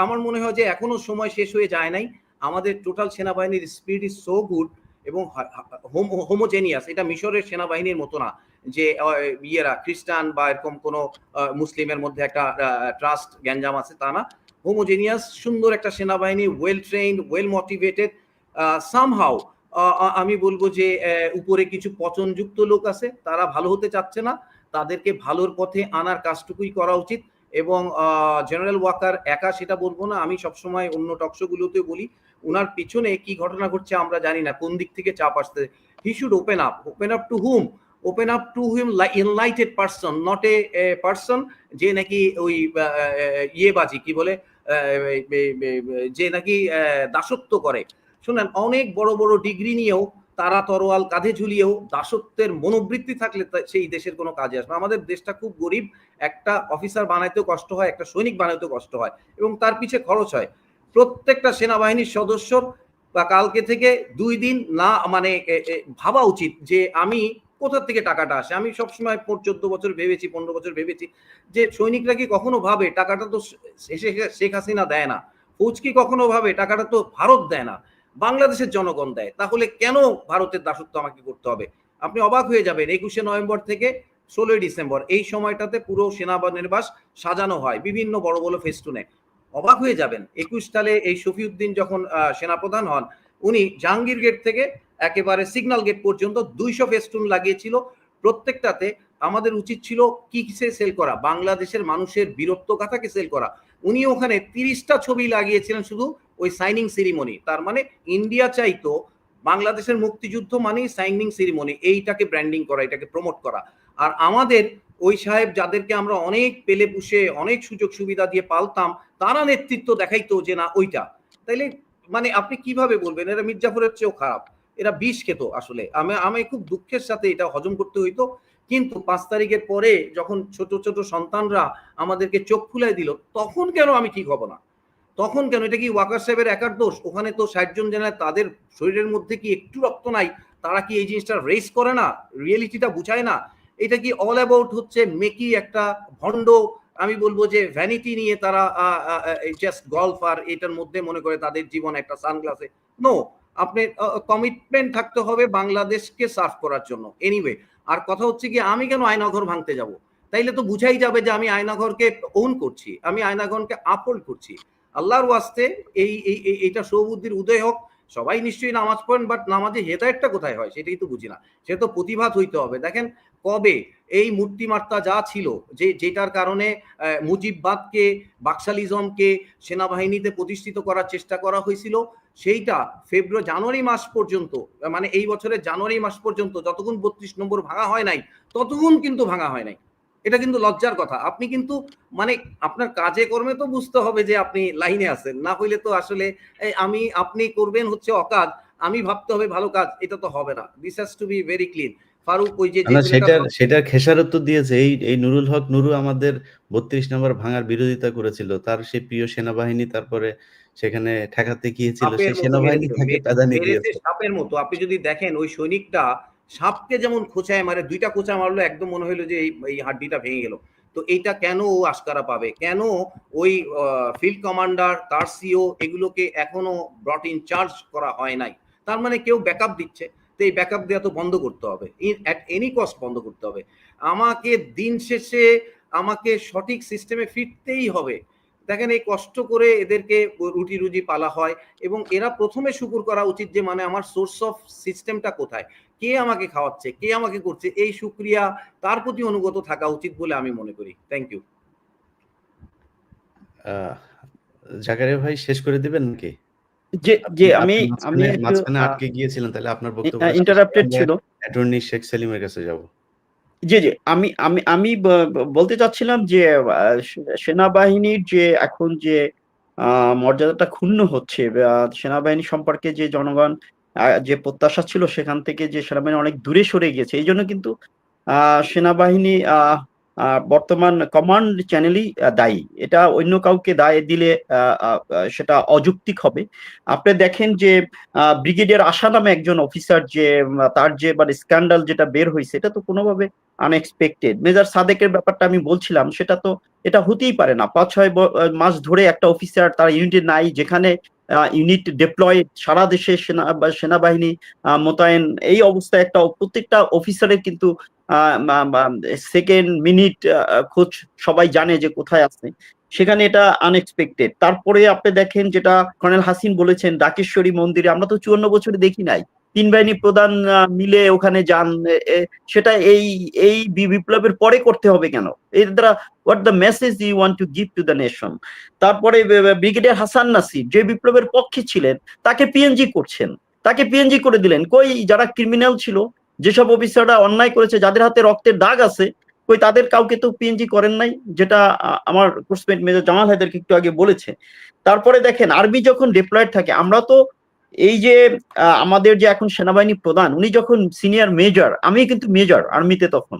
আমার মনে হয় যে এখনো সময় শেষ হয়ে যায় নাই। আমাদের টোটাল সেনাবাহিনীর স্পিরিট ইজ সো গুড এবং হোমোজেনিয়াস। এটা মিশরের সেনাবাহিনীর মতো না যে ইয়েরা খ্রিস্টান বা এরকম কোনো মুসলিমের মধ্যে একটা ট্রাস্ট গ্যাঞ্জাম আছে, তা না। হোমোজেনিয়াস সুন্দর একটা সেনাবাহিনী, well trained, well motivated. Somehow আমি বলবো যে উপরে কিছু পচনযুক্ত লোক আছে, তারা ভালো হতে চাচ্ছে না, তাদেরকে ভালোর পথে আনার কাজটুকুই করা উচিত। এবং জেনারেল ওয়াকার একা সেটা বলবো না, আমি সবসময় অন্য টকশোগুলোতে বলি, উনার পিছনে কি ঘটনা ঘটছে আমরা জানি না, কোন দিক থেকে চাপ আসছে। He should open up to hmm? Open up to him enlightened person, not a person যে নাকি ওই ইয়েবাজি কি বলে, যে নাকি দাসত্ব করে। শুনেন, অনেক বড় বড় ডিগ্রি নিয়েও তারা তরোয়াল কাঁধে ঝুলিয়েও দাসত্বের মনোবৃত্তি থাকলে সেই দেশের কোনো কাজে আসবে। আমাদের দেশটা খুব গরিব, একটা অফিসার বানাইতেও কষ্ট হয়, একটা সৈনিক বানাইতেও কষ্ট হয়, এবং তার পিছে খরচ হয়। প্রত্যেকটা সেনাবাহিনীর সদস্যর বা কালকে থেকে 2 দিন না মানে ভাবা উচিত যে আমি কোথা থেকে টাকাটা আসে। আমি সবসময় 14 বছর ভেবেছি, 15 বছর ভেবেছি যে সৈনিকরা কি কখনো ভাবে টাকাটা তো শেখ হাসিনা দেয় না, ফৌজ কি কখনো ভাবে টাকাটা তো ভারত দেয় না, বাংলাদেশের জনগণ দেয়, তাহলে কেন ভারতের দাসত্ব আমাকে করতে হবে? আপনি অবাক হয়ে যাবেন, 21শে নভেম্বর থেকে 16ই ডিসেম্বর এই সময়টাতে পুরো সেনাবাহিনীর বাস সাজানো হয় বিভিন্ন বড় বড় ফেস্টুনে। অবাক হয়ে যাবেন, 21 সালে এই শফিউদ্দিন যখন সেনাপ্রধান হন, উনি জাহাঙ্গীর গেট থেকে একেবারে সিগন্যাল গেট পর্যন্ত 200 ফেস্টুন লাগিয়েছিল। প্রত্যেকটাতে আমাদের উচিত ছিল কি কিসে সেল করা, বাংলাদেশের মানুষের বীরত্ব গাথাকে সেল করা। উনি ওখানে 30টা ছবি লাগিয়েছিলেন শুধু ওই সাইনিং সেরিমনি। তার মানে ইন্ডিয়া চাইতো বাংলাদেশের মুক্তিযুদ্ধ মানেই সাইনিং সেরিমনি, এইটাকে ব্র্যান্ডিং করা, এটাকে প্রমোট করা। আর আমাদের ওই সাহেব যাদেরকে আমরা অনেক পেলে পুষে অনেক সুযোগ সুবিধা দিয়ে পালতাম, তারা নেতৃত্ব দেখাইতো যে না ওইটা, তাইলে মানে আপনি কিভাবে বলবেন এরা মির্জাফরের চেয়েও খারাপ, এরা বিষ খেত। আসলে আমি খুব দুঃখের সাথে এটা হজম করতে হইতো। কিন্তু 5 তারিখের পরে যখন ছোট ছোট সন্তানরা আমাদেরকে চোখ খুলাই দিল, তখন কেন আমি ঠিক হব না? তখন কেন? এটা কি ওয়াকার সাহেবের একার দোষ? ওখানে তো 60 জন জেনারেল, তাদের শরীরের মধ্যে কি একটু রক্ত নাই? তারা কি এই জিনিসটা রেস করে না? রিয়েলিটিটা বুঝায় না? এটা কি অল অ্যাবাউট হচ্ছে মেকি একটা ভণ্ড, আমি বলবো যে ভ্যানিটি নিয়ে তারা জাস্ট গল্ফ আর এটার মধ্যে মনে করে তাদের জীবন একটা সানগ্লাসে? নো, আপনি কমিটমেন্ট থাকতে হবে বাংলাদেশকে সার্ভ করার জন্য। এনিওয়ে, আর কথা হচ্ছে কি আমি কেন আয়নাঘর ভাঙতে যাব? তাইলে তো বুঝাই যাবে যে আমি আয়নাঘরকে ওন করছি, আমি আয়নাঘরকে আপহোল্ড করছি। আল্লাহর ওয়াস্তে এইটা সৌবুদ্ধির উদয় হোক। সবাই নিশ্চয়ই নামাজ পড়েন, বাট নামাজে হেদায়েতটা কোথায় হয় সেটাই তো বুঝি না। সে তো প্রতিভাত হইতে হবে। দেখেন কবে এই মূর্তিমার্তা যা ছিল, যেটার কারণে মুজিববাদকে, বাকশালিজমকে সেনাবাহিনীতে প্রতিষ্ঠিত করার চেষ্টা করা হয়েছিল, সেইটা জানুয়ারি মাস পর্যন্ত, মানে এই বছরের জানুয়ারি মাস পর্যন্ত যতক্ষণ 32 নম্বর ভাঙা হয় নাই, ততক্ষণ কিন্তু ভাঙা হয় নাই। এটা কিন্তু লজ্জার কথা। আপনি কিন্তু মানে আপনার কাজে কর্মে তো বুঝতে হবে যে আপনি লাইনে আছেন, না হইলে তো আসলে আপনি করবেন হচ্ছে অকাজ, আমি ভাবতে হবে ভালো কাজ, এটা তো হবে না। This has to be very clean. Faruk ওই যে সেটার খেসারত তো দিয়েছে এই নুরুল হক নুরু আমাদের 32 নম্বর ভাঙার বিরোধিতা করেছিল, তার সে প্রিয় সেনাবাহিনী তারপরে সেখানে ঠেকাতে গিয়েছিল, সেই সেনাবাহিনী তাকে প্রাধান্য দিয়েছে। সাপের মতো আপনি যদি দেখেন ওই সৈনিকটা সাপকে যেমন খোঁচায় মারে, 2টা খোঁচা মারলো, একদম মনে হইলো যে এই হাড্ডিটা ভেঙে গেল। তো এইটা কেন ও আস্কারা পাবে? কেন ওই ফিল্ড কমান্ডার, তার সিও এগুলোকে এখনো ব্রট ইন চার্জ করা হয় নাই? তার মানে কেউ ব্যাকআপ দিচ্ছে। তো এই ব্যাকআপ দেওয়া তো বন্ধ করতে হবে, অ্যাট এনি কস্ট বন্ধ করতে হবে। আমাকে দিন শেষে আমাকে সঠিক সিস্টেমে ফিরতেই হবে। দেখেন এই কষ্ট করে এদেরকে রুটি রুজি পালা হয়, এবং এরা প্রথমে শুকুর করা উচিত যে মানে আমার সোর্স অফ সিস্টেমটা কোথায়, কে আমাকে খাওয়াচ্ছে, কে আমাকে করছে, এই শুকরিয়া তার প্রতি অনুগত থাকা উচিত বলে আমি মনে করি। Thank you. জাকারিয়া ভাই শেষ করে দিবেন নাকি? যে আমি মাঝখানে আটকে গিয়েছিলেন, তাহলে আপনার বক্তব্য ইন্টারাপ্টেড ছিল। অ্যাটর্নি শেখ সেলিমের কাছে যাব। জি আমি বলতে চাচ্ছিলাম যে সেনাবাহিনীর যে এখন যে মর্যাদাটা ক্ষুণ্ণ হচ্ছে, সেনাবাহিনী সম্পর্কে যে জনগণ যে প্রত্যাশা ছিল সেখান থেকে যে সেনাবাহিনী অনেক দূরে সরে গিয়েছে, এই জন্য কিন্তু সেনাবাহিনী বর্তমান কমান্ড চ্যানেলই দায়ী। এটা অন্য কাউকে দায় দিলে সেটা অযৌক্তিক হবে। আপনি দেখেন যে ব্রিগেডিয়ার আশা নামে একজন অফিসার, যে তার যে মানে স্ক্যান্ডাল যেটা বের হয়েছে, এটা তো কোনোভাবে আনএক্সপেক্টেড। মেজর সাদেকের ব্যাপারটা আমি বলছিলাম, সেটা তো এটা হতেই পারে না। 5-6 মাস ধরে একটা অফিসার তার ইউনিটে নাই, যেখানে ইউনিট ডিপ্লয় সারা দেশে সেনাবাহিনী মোতায়েন, এই অবস্থায় একটা প্রত্যেকটা অফিসারের কিন্তু সেকেন্ড মিনিট খোঁজ সবাই জানে যে কোথায় আছে, সেখানে এটা আনএক্সপেক্টেড। তারপরে আপনি দেখেন যেটা কর্নেল হাসিন বলেছেন, ডাকেশ্বরী মন্দিরে আমরা তো 54 বছরে দেখি নাই 3 বাহিনী প্রধান মিলে ওখানে যান। সেটা এই বিপ্লবের পরে করতে হবে কেন? এর দ্বারা what the message you want to give to the nation? তারপরে ব্রিগেডিয়ার হাসান নাসির যে বিপ্লবের পক্ষে ছিলেন, তাকে পিএনজি করছেন, তাকে পিএনজি করে দিলেন। কই যারা ক্রিমিনাল ছিল, যেসব অফিসাররা অন্যায় করেছে, যাদের হাতে রক্তের দাগ আছে, কই তাদের কাউকে তো পিএনজি করেন নাই, যেটা আমার কোর্সমেট মেজর জামাল হায়দারকে একটু আগে বলেছে। তারপরে দেখেন আর্মি যখন ডিপ্লয়েড থাকে, আমরা তো এই যে আমাদের যে এখন সেনাবাহিনী প্রধান, উনি যখন সিনিয়র মেজর, আমি কিন্তু মেজর আর্মিতে, তখন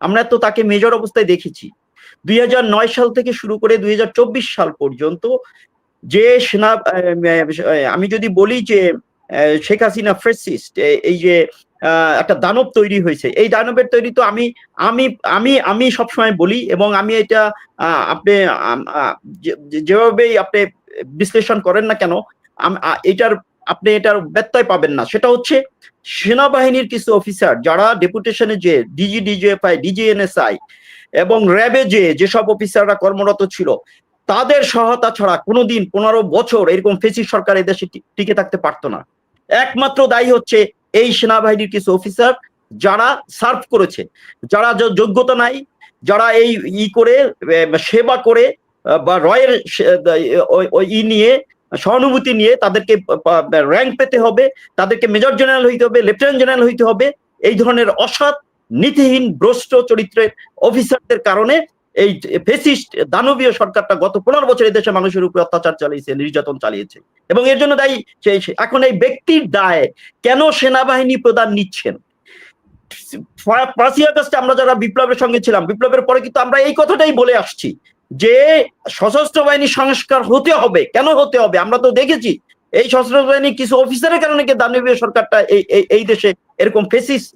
আমরা তো তাকে মেজর অবস্থায় দেখেছি। 2009 সাল থেকে শুরু করে 2024 সাল পর্যন্ত যে সেনা, আমি যদি বলি যে শেখ হাসিনা ফ্যাসিস্ট, এই যে একটা দানব তৈরি হয়েছে, এই দানবের তৈরি তো আমি আমি আমি আমি সবসময় বলি, এবং আমি এটা আপনি যেভাবেই আপনি বিশ্লেষণ করেন না কেন, এটার আপনি এটার ব্যত্যয় পাবেন না। সেটা হচ্ছে সেনাবাহিনীর কিছু অফিসার যারা ডেপুটেশনে, যে ডিজি, ডিজিএফআই, ডিজিএনএসআই এবং র্যাবে যেসব অফিসাররা কর্মরত ছিল, তাদের সহায়তা ছাড়া কোনোদিন 15 বছর এরকম ফেসিস্ট সরকার এই দেশে টিকে থাকতে পারতো না। একমাত্র দায়ী হচ্ছে এই সেনাবাহিনীর কিছু অফিসার যারা সার্ভ করেছে, যারা যোগ্যতা নাই, যারা এই করে সেবা করে বা রয়ের নিয়ে সহানুভূতি নিয়ে তাদেরকে র্যাঙ্ক পেতে হবে, তাদেরকে মেজর জেনারেল হইতে হবে, লেফটেন্যান্ট জেনারেল হইতে হবে। এই ধরনের অসৎ, নীতিহীন, ভ্রষ্ট চরিত্রের অফিসারদের কারণে এই ফেসিস্ট দানবীয় সরকারটা গত 15 বছর এই দেশে মানুষের উপরে অত্যাচার চালিয়েছে, নির্যাতন চালিয়েছে, এবং এর জন্য দায়ী এখন এই ব্যক্তির দায় কেন সেনাবাহিনী প্রধান নিচ্ছেন? 5ই আগস্টে আমরা যারা বিপ্লবের সঙ্গে ছিলাম, বিপ্লবের পরে কিন্তু আমরা এই কথাটাই বলে আসছি যে সশস্ত্র বাহিনী সংস্কার হতে হবে। কেন হতে হবে? আমরা তো দেখেছি এই সশস্ত্র বাহিনী কিছু অফিসারের কারণে দানবীয় সরকারটা এই দেশে এরকম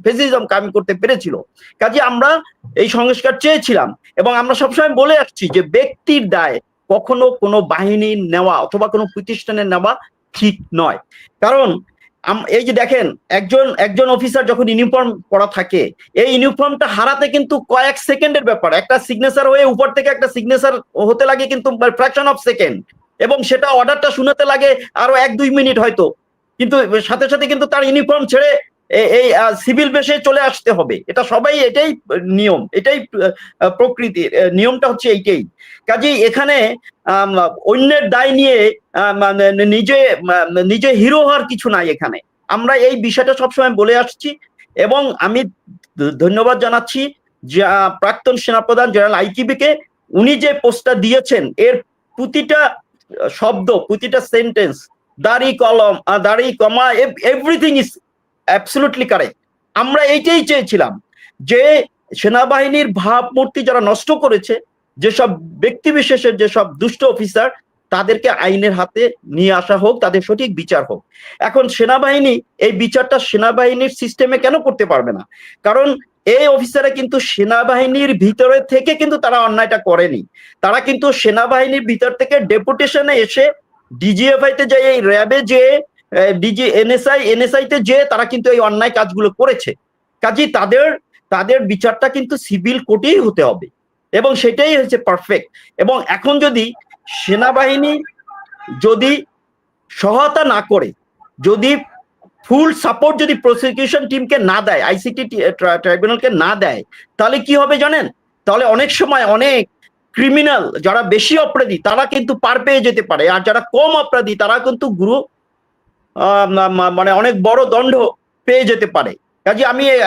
ফেসিজম কায়েম করতে পেরেছিল। কাজে আমরা এই সংস্কার চেয়েছিলাম, এবং আমরা সবসময় বলে আসছি যে ব্যক্তির দায় কখনো কোনো বাহিনীর নেওয়া অথবা কোনো প্রতিষ্ঠানের নেওয়া ঠিক নয়। কারণ এই যে দেখেন, একজন অফিসার যখন ইউনিফর্ম পরা থাকে, এই ইউনিফর্মটা হারাতে কিন্তু কয়েক সেকেন্ডের ব্যাপার। একটা সিগনেচার হয়ে উপর থেকে একটা সিগনেচার হতে লাগে কিন্তু ফ্র্যাকশন অফ সেকেন্ড, এবং সেটা অর্ডারটা শুনাতে লাগে আরো 1-2 মিনিট হয়তো, কিন্তু সাথে সাথে কিন্তু তার ইউনিফর্ম ছেড়ে এই সিভিল বেশে চলে আসতে হবে। এটা সবাই, এটাই নিয়ম, এটাই প্রকৃতির নিয়মটা হচ্ছে এইটাই। কাজেই এখানে অন্যের দায় নিয়ে নিজে হিরো হওয়ার কিছু নাই এখানে। আমরা এই বিষয়টা সবসময় বলে আসছি, এবং আমি ধন্যবাদ জানাচ্ছি যে প্রাক্তন সেনাপ্রধান জেনারেল আইকিবি কে। উনি যে পোস্টটা দিয়েছেন এর প্রতিটা শব্দ, প্রতিটা সেন্টেন্স, দাড়ি কলম, দাড়ি কমা, এভরিথিং ইজ অ্যাবসলিউটলি কারেক্ট। আমরা এইটাই চেয়েছিলাম যে সেনাবাহিনীর ভাবমূর্তি যারা নষ্ট করেছে, যেসব ব্যক্তি বিশেষের যেসব দুষ্ট অফিসার, তাদেরকে আইনের হাতে নিয়ে আসা হোক, তাদের সঠিক বিচার হোক। এখন সেনাবাহিনী এই বিচারটা সেনাবাহিনীর সিস্টেমে কেন করতে পারবে না? কারণ এই অফিসাররা কিন্তু সেনাবাহিনীর ভিতরে থেকে কিন্তু তারা অন্যায়টা করেনি। তারা কিন্তু সেনাবাহিনীর ভিতর থেকে ডেপুটেশনে এসে ডিজিএফআই তে যায়, এই র্যাবে যে এনএসআই তে যে তারা কিন্তু এই অন্যায় কাজগুলো করেছে। কাজেই তাদের বিচারটা কিন্তু সিভিল কোর্টেই হতে হবে, এবং সেটাই হচ্ছে পারফেক্ট। এবং এখন যদি সেনাবাহিনী যদি সহায়তা না করে, যদি ফুল সাপোর্ট যদি প্রসিকিউশন টিমকে না দেয়, আইসিটি ট্রাইব্যুনালকে না দেয়, তাহলে কি হবে জানেন? তাহলে অনেক সময় অনেক ক্রিমিনাল যারা বেশি অপরাধী তারা কিন্তু পার পেয়ে যেতে পারে, আর যারা কম অপরাধী তারা কিন্তু মানে অনেক বড় দণ্ড পেয়ে যেতে পারে। কাজে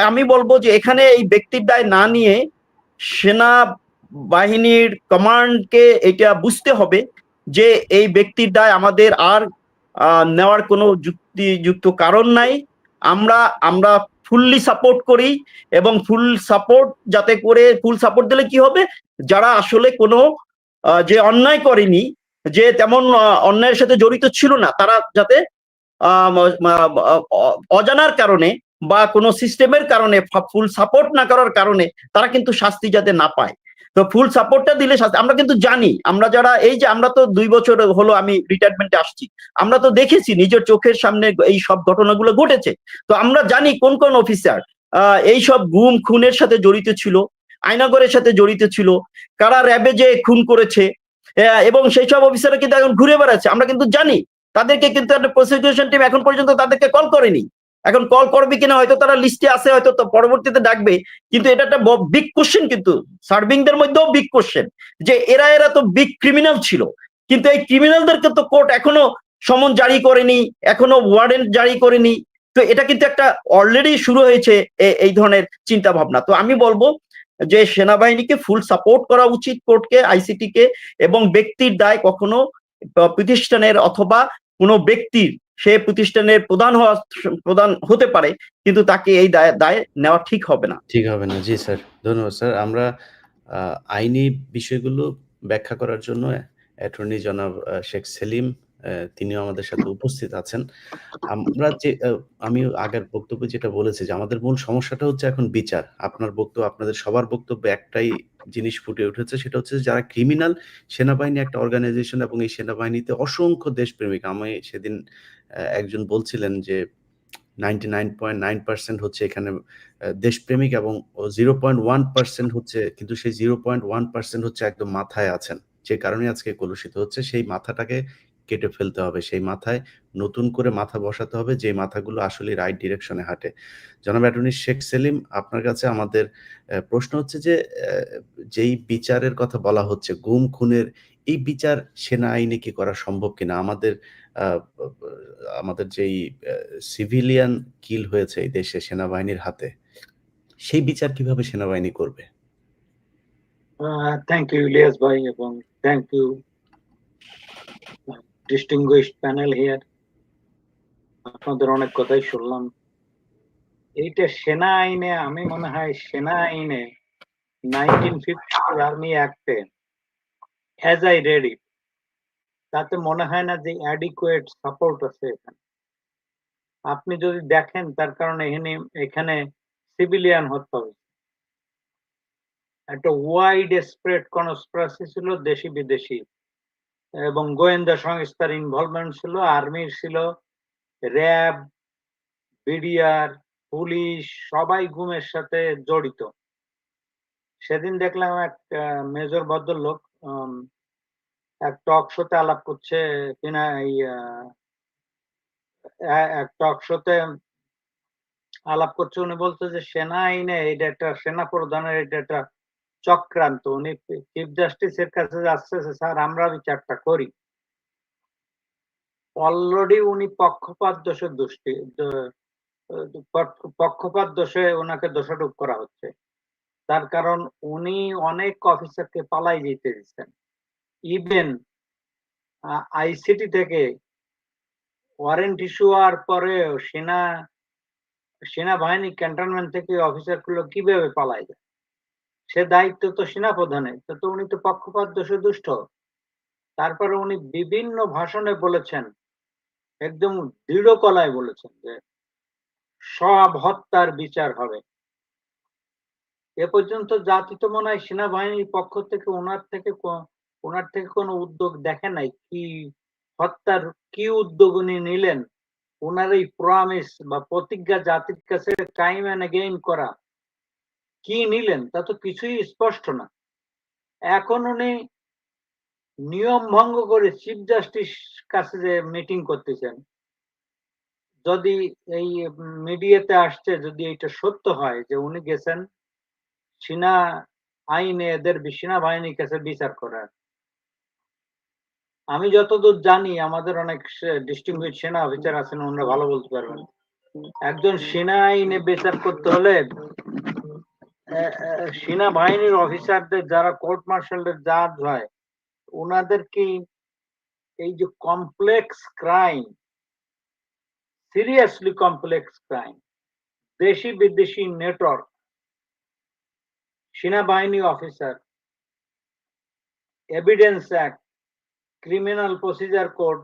আমি বলবো যে এখানে এই ব্যক্তির দায় না নিয়ে সেনা বাহিনীর কমান্ডকে এটা বুঝতে হবে যে এই ব্যক্তির দায় আমাদের আর নেওয়ার কোনো যুক্তিযুক্ত কারণ নাই। আমরা ফুললি সাপোর্ট করি, এবং ফুল সাপোর্ট যাতে করে, ফুল সাপোর্ট দিলে কি হবে, যারা আসলে কোনো যে অন্যায় করেনি, যে তেমন অন্যায়ের সাথে জড়িত ছিল না, তারা যাতে অজানার কারণে বা কোনো সিস্টেমের কারণে, ফুল সাপোর্ট না করার কারণে তারা কিন্তু শাস্তি যাতে না পায়। তো ফুল সাপোর্টটা দিলে শাস্তি, আমরা কিন্তু জানি, আমরা যারা এই যে আমরা তো 2 বছর হলো আমি রিটায়ারমেন্টে আসছি, আমরা তো দেখেছি নিজের চোখের সামনে এই সব ঘটনাগুলো ঘটেছে। তো আমরা জানি কোন কোন অফিসার এই সব গুম খুনের সাথে জড়িত ছিল, আয়নাগরের সাথে জড়িত ছিল, কারা র্যাবে যে খুন করেছে, এবং সেই সব অফিসাররা কিন্তু এখন ঘুরে বেড়াচ্ছে। আমরা কিন্তু জানি, তাদেরকে কিন্তু প্রসিকিউশন টিম এখন পর্যন্ত তাদেরকে কল করেনি। এখন কল করবে কিনা হয়তো তারা লিস্টে আছে, হয়তো পরবর্তীতে ডাকবে, কিন্তু এটা একটা বিগ কোশ্চেন, কিন্তু সার্ভিংদের মধ্যেও বিগ কোশ্চেন যে এরা তো বিগ ক্রিমিনাল ছিল, কিন্তু এই ক্রিমিনালদেরকে তো কোর্ট এখনো সমন জারি করেনি, এখনো ওয়ারেন্ট জারি করেনি। তো এটা কিন্তু একটা অলরেডি শুরু হয়েছে এই ধরনের চিন্তা ভাবনা। তো আমি বলবো যে সেনাবাহিনীকে ফুল সাপোর্ট করা উচিত, কোর্টকে, আইসিটি কে, এবং ব্যক্তির দায় কখনো প্রতিষ্ঠানের অথবা কোনো ব্যক্তির, সে প্রতিষ্ঠানের প্রধান হতে পারে, কিন্তু তাকে এই দায় নেওয়া ঠিক হবে না। ঠিক হবে না। জি স্যার, ধন্যবাদ স্যার। আমরা আইনি বিষয়গুলো ব্যাখ্যা করার জন্য অ্যাটর্নি জনাব শেখ সেলিম, তিনিও আমাদের সাথে উপস্থিত আছেন। আমরা যে আমি আগের বক্তব্যে যেটা বলেছি যে আমাদের মূল সমস্যাটা হচ্ছে এখন বিচার। আপনার বক্তব্য, আপনাদের সবার বক্তব্যে একটাই জিনিস ফুটে উঠেছে, সেটা হচ্ছে যারা ক্রিমিনাল, সেনাবাহিনী একটা অর্গানাইজেশন, এবং এই সেনাবাহিনীতে অসংখ্য দেশপ্রেমিক। আমি সেদিন একজন বলছিলেন যে 99.9% হচ্ছে এখানে দেশপ্রেমিক, এবং 0.1% হচ্ছে, কিন্তু সেই 0.1% হচ্ছে একদম মাথায় আছেন, যে কারণে আজকে কলুষিত হচ্ছে। সেই মাথাটাকে কেটে ফেলতে হবে। সেই মাথায় নতুন করে মাথা বসাতে হবে, যে মাথাগুলো আসলেই রাইট ডিরেকশনে হাঁটে। জনাব অ্যাটর্নি শেখ সেলিম, আপনার কাছে আমাদের প্রশ্ন হচ্ছে যে যেই বিচারের কথা বলা হচ্ছে, গুম-খুনের এই বিচার সেনা আইনে কি করা সম্ভব কিনা? আমাদের আ ব ব আমাদের যেই সিভিলিয়ান কিল হয়েছে এই দেশে সেনাবাহিনীর হাতে, সেই বিচার কিভাবে সেনাবাহিনী করবে? থ্যাংক ইউ ইলিয়াস ভাই, এবং thank you distinguished panel here. আপনাদের অনেক কথাই শুনলাম। এইটা সেনা আইনে, আমি মনে হয় সেনা আইনে 1950 আর্মি অ্যাক্টে অ্যাজ আই রেড ইট, তাতে মনে হয় না যে অ্যাডিকুয়েট সাপোর্ট আছে এখানে। আপনি যদি দেখেন, তার কারণে এখানে সিভিলিয়ান হত্যা হয়েছে, একটা ওয়াইড স্প্রেড কনস্পিরেসি ছিল, দেশি বিদেশি এবং গোয়েন্দা সংস্থার ইনভলভমেন্ট ছিল, আর্মির ছিল, র্যাব, বিডিআর, পুলিশ, সবাই গুমের সাথে জড়িত। সেদিন দেখলাম এক মেজর ভদ্রলোক এক টক শোতে আলাপ করছে কিনা, এক টক শোতে আলাপ করছে, উনি বলছে যে সেনা আইনে এটা একটা সেনা প্রধানের এটা একটা চক্রান্ত। উনি চিফ জাস্টিসের কাছে যাচ্ছে, স্যার আমরা বিচারটা করি। অলরেডি উনি পক্ষপাত দোষে ওনাকে দোষারোপ করা হচ্ছে। তার কারণ উনি অনেক অফিসারকে পালাই যেতে দিচ্ছেন। ইভেন আইসিটি থেকে ওয়ারেন্ট ইস্যু হওয়ার পরেও সেনাবাহিনী ক্যান্টনমেন্ট থেকে অফিসার গুলো কিভাবে পালায় যায়, সে দায়িত্ব তো সেনা প্রধানের, তো উনি তো পক্ষপাত দোষে দুষ্ট। তারপরে উনি বিভিন্ন ভাষণে বলেছেন, একদম দৃঢ় গলায় বলেছেন যে সব হত্যার বিচার হবে। এ পর্যন্ত জাতি তো মনে হয় সেনাবাহিনীর পক্ষ থেকে ওনার থেকে কোনো উদ্যোগ দেখে নাই। কি হত্যার কি উদ্যোগ উনি নিলেন, ওনার এই প্রমিস বা প্রতিজ্ঞা জাতির কাছে টাইম এন্ড এগেইন করা, কি নিলেন তা তো কিছুই স্পষ্ট না। এখন উনি নিয়ম ভঙ্গ করে চিফ জাস্টিস কাছে যে মিটিং করতেছেন, যদি এই মিডিয়াতে আসছে, যদি এটা সত্য হয় যে উনি গেছেন সেনা আইনে এদের সেনাবাহিনীর কাছে বিচার করার, আমি যতদূর জানি আমাদের অনেক ডিস্টিংগুইশড সেনা অফিসার আছেন, ওনারা ভালো বলতে পারবেন। একজন সেনা আইনে বিচার করতে হলে সেনাবাহিনীর অফিসারদের যারা কোর্ট মার্শালের জাজ হয়, ওনাদের কি এই যে complex crime, seriously complex crime, দেশি বিদেশি নেটওয়ার্ক, সেনাবাহিনী officer, evidence act, criminal procedure code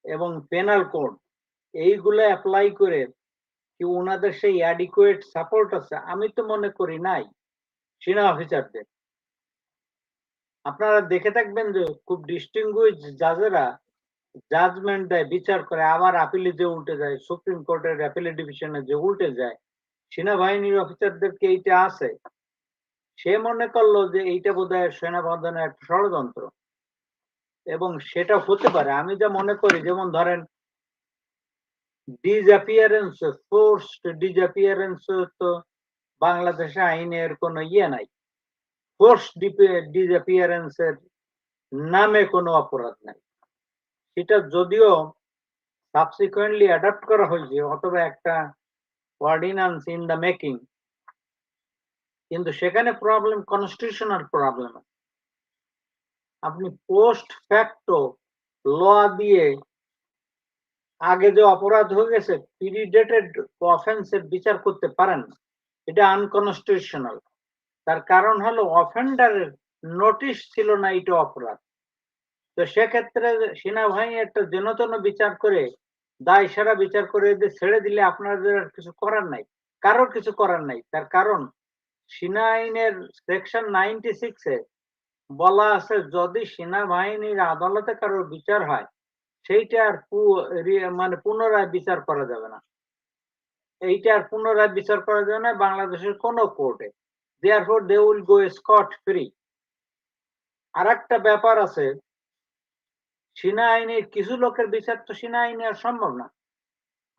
এবং পেনাল কোড, এইগুলো অ্যাপ্লাই করে কি ওনাদের সেই অ্যাডিকুয়েট সাপোর্ট আছে? আমি তো মনে করি নাই সেনা অফিসারদের। আপনারা দেখে থাকবেন যে খুব ডিস্টিংগুইশ জাজেরা জাজমেন্ট দেয়, বিচার করে, আবার আপিলে যে উল্টে যায়, সুপ্রিম কোর্টের অ্যাপিলেট ডিভিশনে যে উল্টে যায়, সেনাবাহিনীর অফিসারদেরকে এইটা আছে। সে মনে করলো যে এইটা বোধহয় সেনাপ্রধানের একটা ষড়যন্ত্র, এবং সেটা হতে পারে। আমি যা মনে করি, যেমন ধরেন ডিসঅ্যাপিয়ারেন্স, ফোর্সড ডিসঅ্যাপিয়ারেন্স তো বাংলাদেশে আইনের কোনো ইয়ে নাই। ফোর্স ডিসঅ্যাপিয়ারেন্স এর নামে কোনো অপরাধ নাই। সেটা যদিও সাবসিকুয়েন্টলি অ্যাডাপ্ট করা হয়েছে, অথবা একটা অর্ডিন্যান্স ইন দ্য মেকিং, কিন্তু সেখানে প্রবলেম, কনস্টিটিউশনাল প্রবলেম। আপনি পোস্ট ফ্যাক্টো ল দিয়ে আগে যে অপরাধ হয়ে গেছে প্রিডেটেড অফেন্সের বিচার করতে পারেন না, এটা আনকনস্টিটিউশনাল। তার কারণ হলো অফেন্ডারের নোটিশ ছিল না এটা অপরাধ। তো সেক্ষেত্রে সেনাবাহিনী একটা যেনতেন বিচার করে, দায় সারা বিচার করে ছেড়ে দিলে আপনাদের কিছু করার নাই, কারোর কিছু করার নাই। তার কারণ সেনা আইনের সেকশন 96-এ বলা আছে, যদি সেনাবাহিনীর আদালতে কারোর বিচার হয়, সেইটা আর মানে পুনরায় বিচার করা যাবে না। এইটা আর পুনরায় বিচার করা যাবে না বাংলাদেশের কোন কোর্টে। Therefore they will go scot free. আর একটা ব্যাপার আছে, সেনা আইনের কিছু লোকের বিচার তো সেনা আইনে আর সম্ভব না।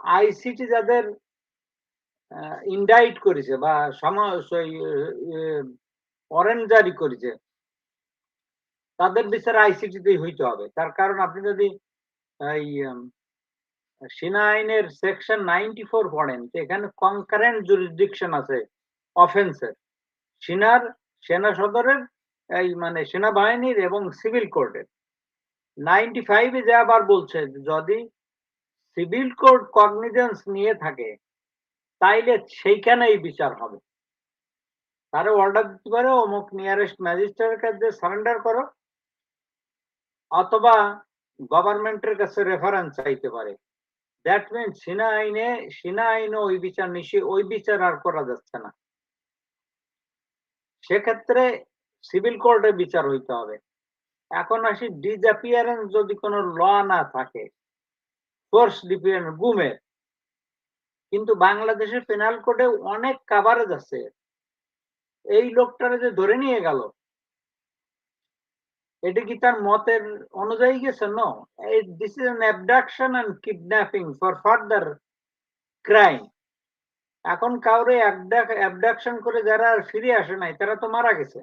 আইসিটি যাদের ইন্ডাইট করেছে বা ওয়ারেন্ট জারি করেছে, তাদের বিচার আইসিটিতেই হইতে হবে। তার কারণ আপনি যদি এই সেনা আইনের সেকশন 94 পড়েন, তো এখানে কনকারেন্ট জুরিসডিকশন আছে অফেন্সের, সেনা সদরের, এই মানে সেনাবাহিনীর এবং সিভিল কোর্টের। 95 যে আবার বলছে যে যদি সিভিল কোর্ট কগনিজেন্স নিয়ে থাকে তাইলে সেইখানেই বিচার হবে। তারা অর্ডার দিতে পারে অমুক নিয়ারেস্ট ম্যাজিস্ট্রেটের কাছে সারেন্ডার করো, অথবা গভর্নমেন্টের কাছে রেফারেন্স চাইতে পারে। দ্যাট মিনস সেনা আইনে ওই বিচার আর করা যাচ্ছে না। সেক্ষেত্রে সিভিল কোর্টে বিচার হইতে হবে। এখন আসি ডিসঅ্যাপিয়ারেন্স যদি কোনো ল না থাকে, ফোর্স ডিপিয়ারেন্স গুমের, কিন্তু বাংলাদেশের পেনাল কোডে অনেক কাভারেজ আছে। এই লোকটারে যে ধরে নিয়ে গেল, এটা কি তার মতের অনুযায়ী গেছে? No, this is an abduction and kidnapping for further crime. এখন কাউরে অ্যাবডাকশন করে যারা আর ফিরে আসে নাই তারা তো মারা গেছে,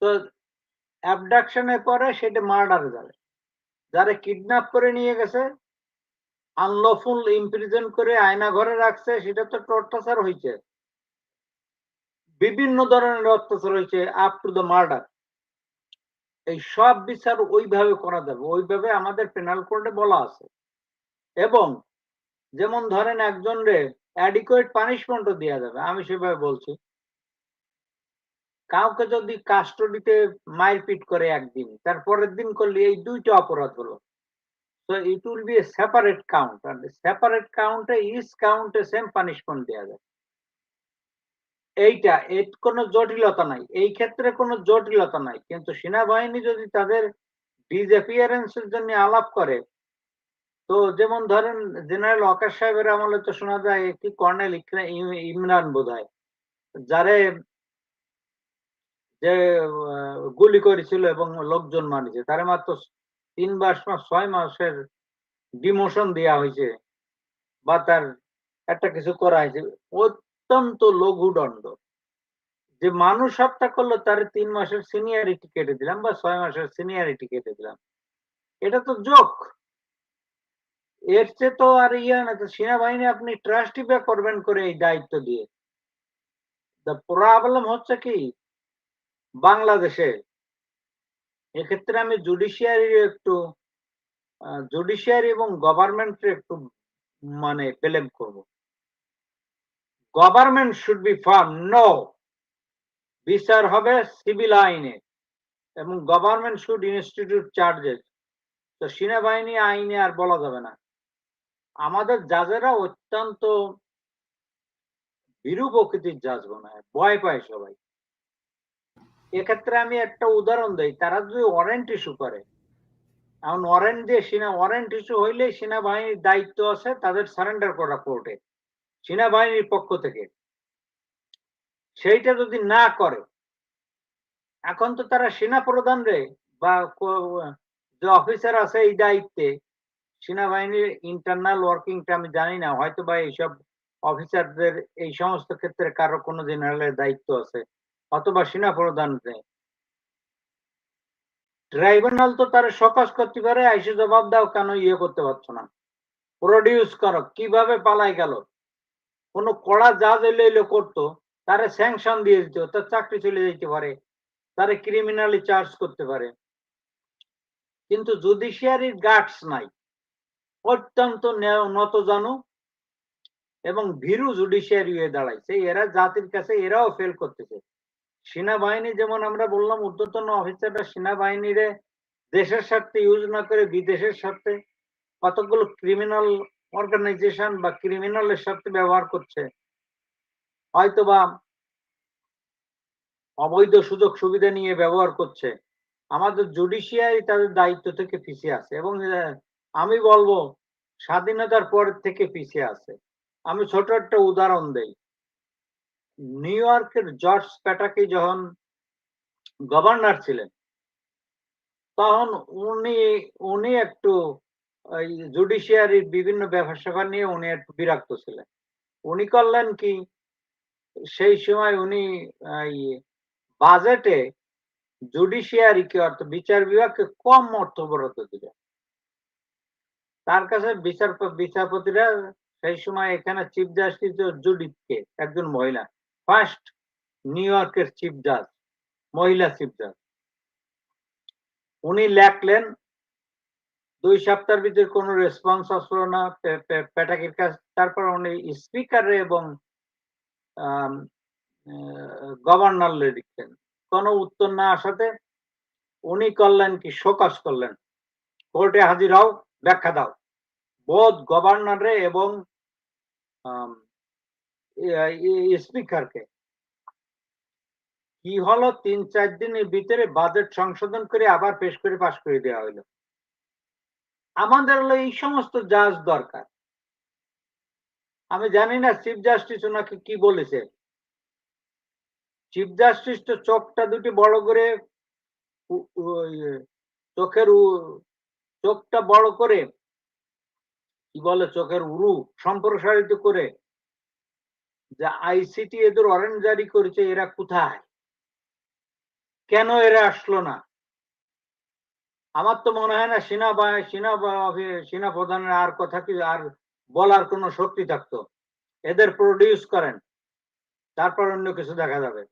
তো অ্যাবডাকশনের পরে সেটা মার্ডারে যাবে। যারা কিডন্যাপ করে নিয়ে গেছে, আনলফুল ইমপ্রিজন করে আয়না ঘরে রাখছে, সেটা তো টর্চার হয়েছে, বিভিন্ন ধরনের অত্যাচার হয়েছে, আপ টু দ্য মার্ডার। এই সব বিচার ওইভাবে করা যাবে, ওইভাবে আমাদের পেনাল কোডে বলা আছে। এবং যেমন ধরেন একজন রে অ্যাডিকুয়েট পানিশমেন্টও দেওয়া যাবে, আমি সেভাবে বলছি। কাউকে যদি কাস্টডিতে মারপিট করে একদিন, তারপরের দিন করলে এই দুইটা অপরাধ হলো, so it will be a separate count, and the separate count each count same punishment দেওয়া যায়। এইটা এর কোনো জটিলতা নাই, এই ক্ষেত্রে কোনো জটিলতা নাই। কিন্তু সেনাবাহিনী যদি তাদের ডিসঅ্যাপিয়ারেন্সের জন্য আলাপ করে, তো যেমন ধরেন জেনারেল ওয়াকার সাহেবের আমলে তো শোনা যায় কি কর্নেল ইমরান বোধহয়, যারে যে গুলি করেছিল এবং লোকজন মারিছে, তারে মাত্র 3 মাস 6 মাসের ডিমোশন দেওয়া হয়েছে বা তার একটা কিছু করা হয়েছে। অত্যন্ত লঘুদণ্ড। যে মানুষ হত্যা করলো তার 3 মাসের সিনিয়রিটি কেটে দিলাম বা 6 মাসের সিনিয়রিটি কেটে দিলাম, এটা তো জোক। এর চেয়ে তো আর না, তো সেনাবাহিনী আপনি ট্রাস্টি পে করবেন করে এই দায়িত্ব দিয়ে। দ্য প্রবলেম হচ্ছে কি বাংলাদেশে, এক্ষেত্রে আমি জুডিশিয়ারি এবং গভর্নমেন্টের একটু মানে ব্লেম করব। Government should be firm, no, বিচার হবে সিভিল আইনে এবং গভর্নমেন্ট শুড ইনস্টিটিউট চার্জেস। তো সেনাবাহিনী আইনে আর বলা যাবে না। আমাদের জাজেরা অত্যন্ত ভীরু প্রকৃতির জাজ বানায়, ভয় পায় সবাই। এক্ষেত্রে আমি একটা উদাহরণ দেই, তারা যদি ওয়ারেন্ট ইস্যু করে, এখন ওয়ারেন্ট ইস্যু হইলে সেনাবাহিনীর দায়িত্ব আছে তাদের সারেন্ডার করা কোর্টে সেনাবাহিনীর পক্ষ থেকে। সেইটা যদি না করে, এখন তো তারা সেনা প্রধান রে বা যে অফিসার আছে এই দায়িত্বে, সেনাবাহিনীর ইন্টারনাল ওয়ার্কিংটা আমি জানি না, হয়তো বা এইসব অফিসারদের এই সমস্ত ক্ষেত্রে কারো কোনো জেনারেলের দায়িত্ব আছে, অথবা সেনা প্রধান। ট্রাইব্যুনাল তো তার সকাশ করতে পারে, আইসে জবাব দাও কেন করতে পারছো না, প্রডিউস করো কিভাবে পালাই গেল। কোনো কড়া জাজ এলে করতো, তারে স্যাংশন দিয়ে দিত, তার চাকরি চলে যেতে পারে, তারে ক্রিমিনালি চার্জ করতে পারে। কিন্তু জুডিশিয়ারির গার্ডস নাই, অত্যন্ত নতজানু এবং ভীরু জুডিশিয়ারি হয়ে দাঁড়াইছে। এরা জাতির কাছে এরাও ফেল করতেছে। সেনাবাহিনী যেমন আমরা বললাম, ঊর্ধ্বতন অফিসাররা সেনাবাহিনীরে দেশের স্বার্থে ইউজ না করে বিদেশের স্বার্থে কতগুলো ক্রিমিনাল অর্গানাইজেশন বা ক্রিমিনালের সাথে ব্যবহার করছে, হয়তোবা অবৈধ সুযোগ সুবিধা নিয়ে ব্যবহার করছে। আমাদের জুডিশিয়ারি তাদের দায়িত্ব থেকে পিছিয়ে আছে এবং আমি বলবো স্বাধীনতার পর থেকে পিছিয়ে আছে। আমি ছোট একটা উদাহরণ দেই। নিউ ইয়র্কের জর্জ প্যাটাকি যখন গভর্নর ছিলেন, তখন উনি উনি একটু ওই জুডিশিয়ারির বিভিন্ন ব্যাপার-স্যাপার নিয়ে উনি একটু বিরক্ত ছিলেন। উনি করলেন কি, সেই সময় উনি এই বাজেটে জুডিশিয়ারিকে অর্থাৎ বিচার বিভাগকে কম অর্থ বরাদ্দ দিলেন। তার কাছে বিচারপতিরা সেই সময় এখানে চিফ জাস্টিস জুডিথকে, একজন মহিলা, ফার্স্ট নিউ ইয়র্কের চিফ জাজ, মহিলা চিফ জাজ। উনি লেখলেন, 2 সপ্তাহের ভিতরে কোনো রেসপন্স আসলো না পেটাকের কাছে। তারপর উনি স্পিকার এবং গভর্নরলে লিখলেন, কোনো উত্তর না আসাতে উনি করলেন কি, শোকজ করলেন, কোর্টে হাজির হও, ব্যাখ্যা দাও। বোধ গভর্নরে এবং স্পিকারকে। কি হলো, 3-4 দিনের ভিতরে বাজেট সংশোধন করে আবার পেশ করে পাশ করে দেওয়া হলো। আমাদের হলো এই সমস্ত জাজ দরকার। আমি জানি না চিফ জাস্টিস ওনাকে কি বলেছে। চিফ জাস্টিস তো চোখটা দুটি বড় করে, চোখটা বড় করে, কি বলে, চোখের উরু সম্প্রসারিত করে, যে আইসিটি এদের ওয়ারেন্ট জারি করেছে, এরা কোথায়, কেন এরা আসলো না? আমার তো মনে হয় না সেনা প্রধানের আর কথা কি আর বলার কোনো শক্তি থাকতো। এদের প্রডিউস করেন, তারপর অন্য কিছু দেখা যাবে।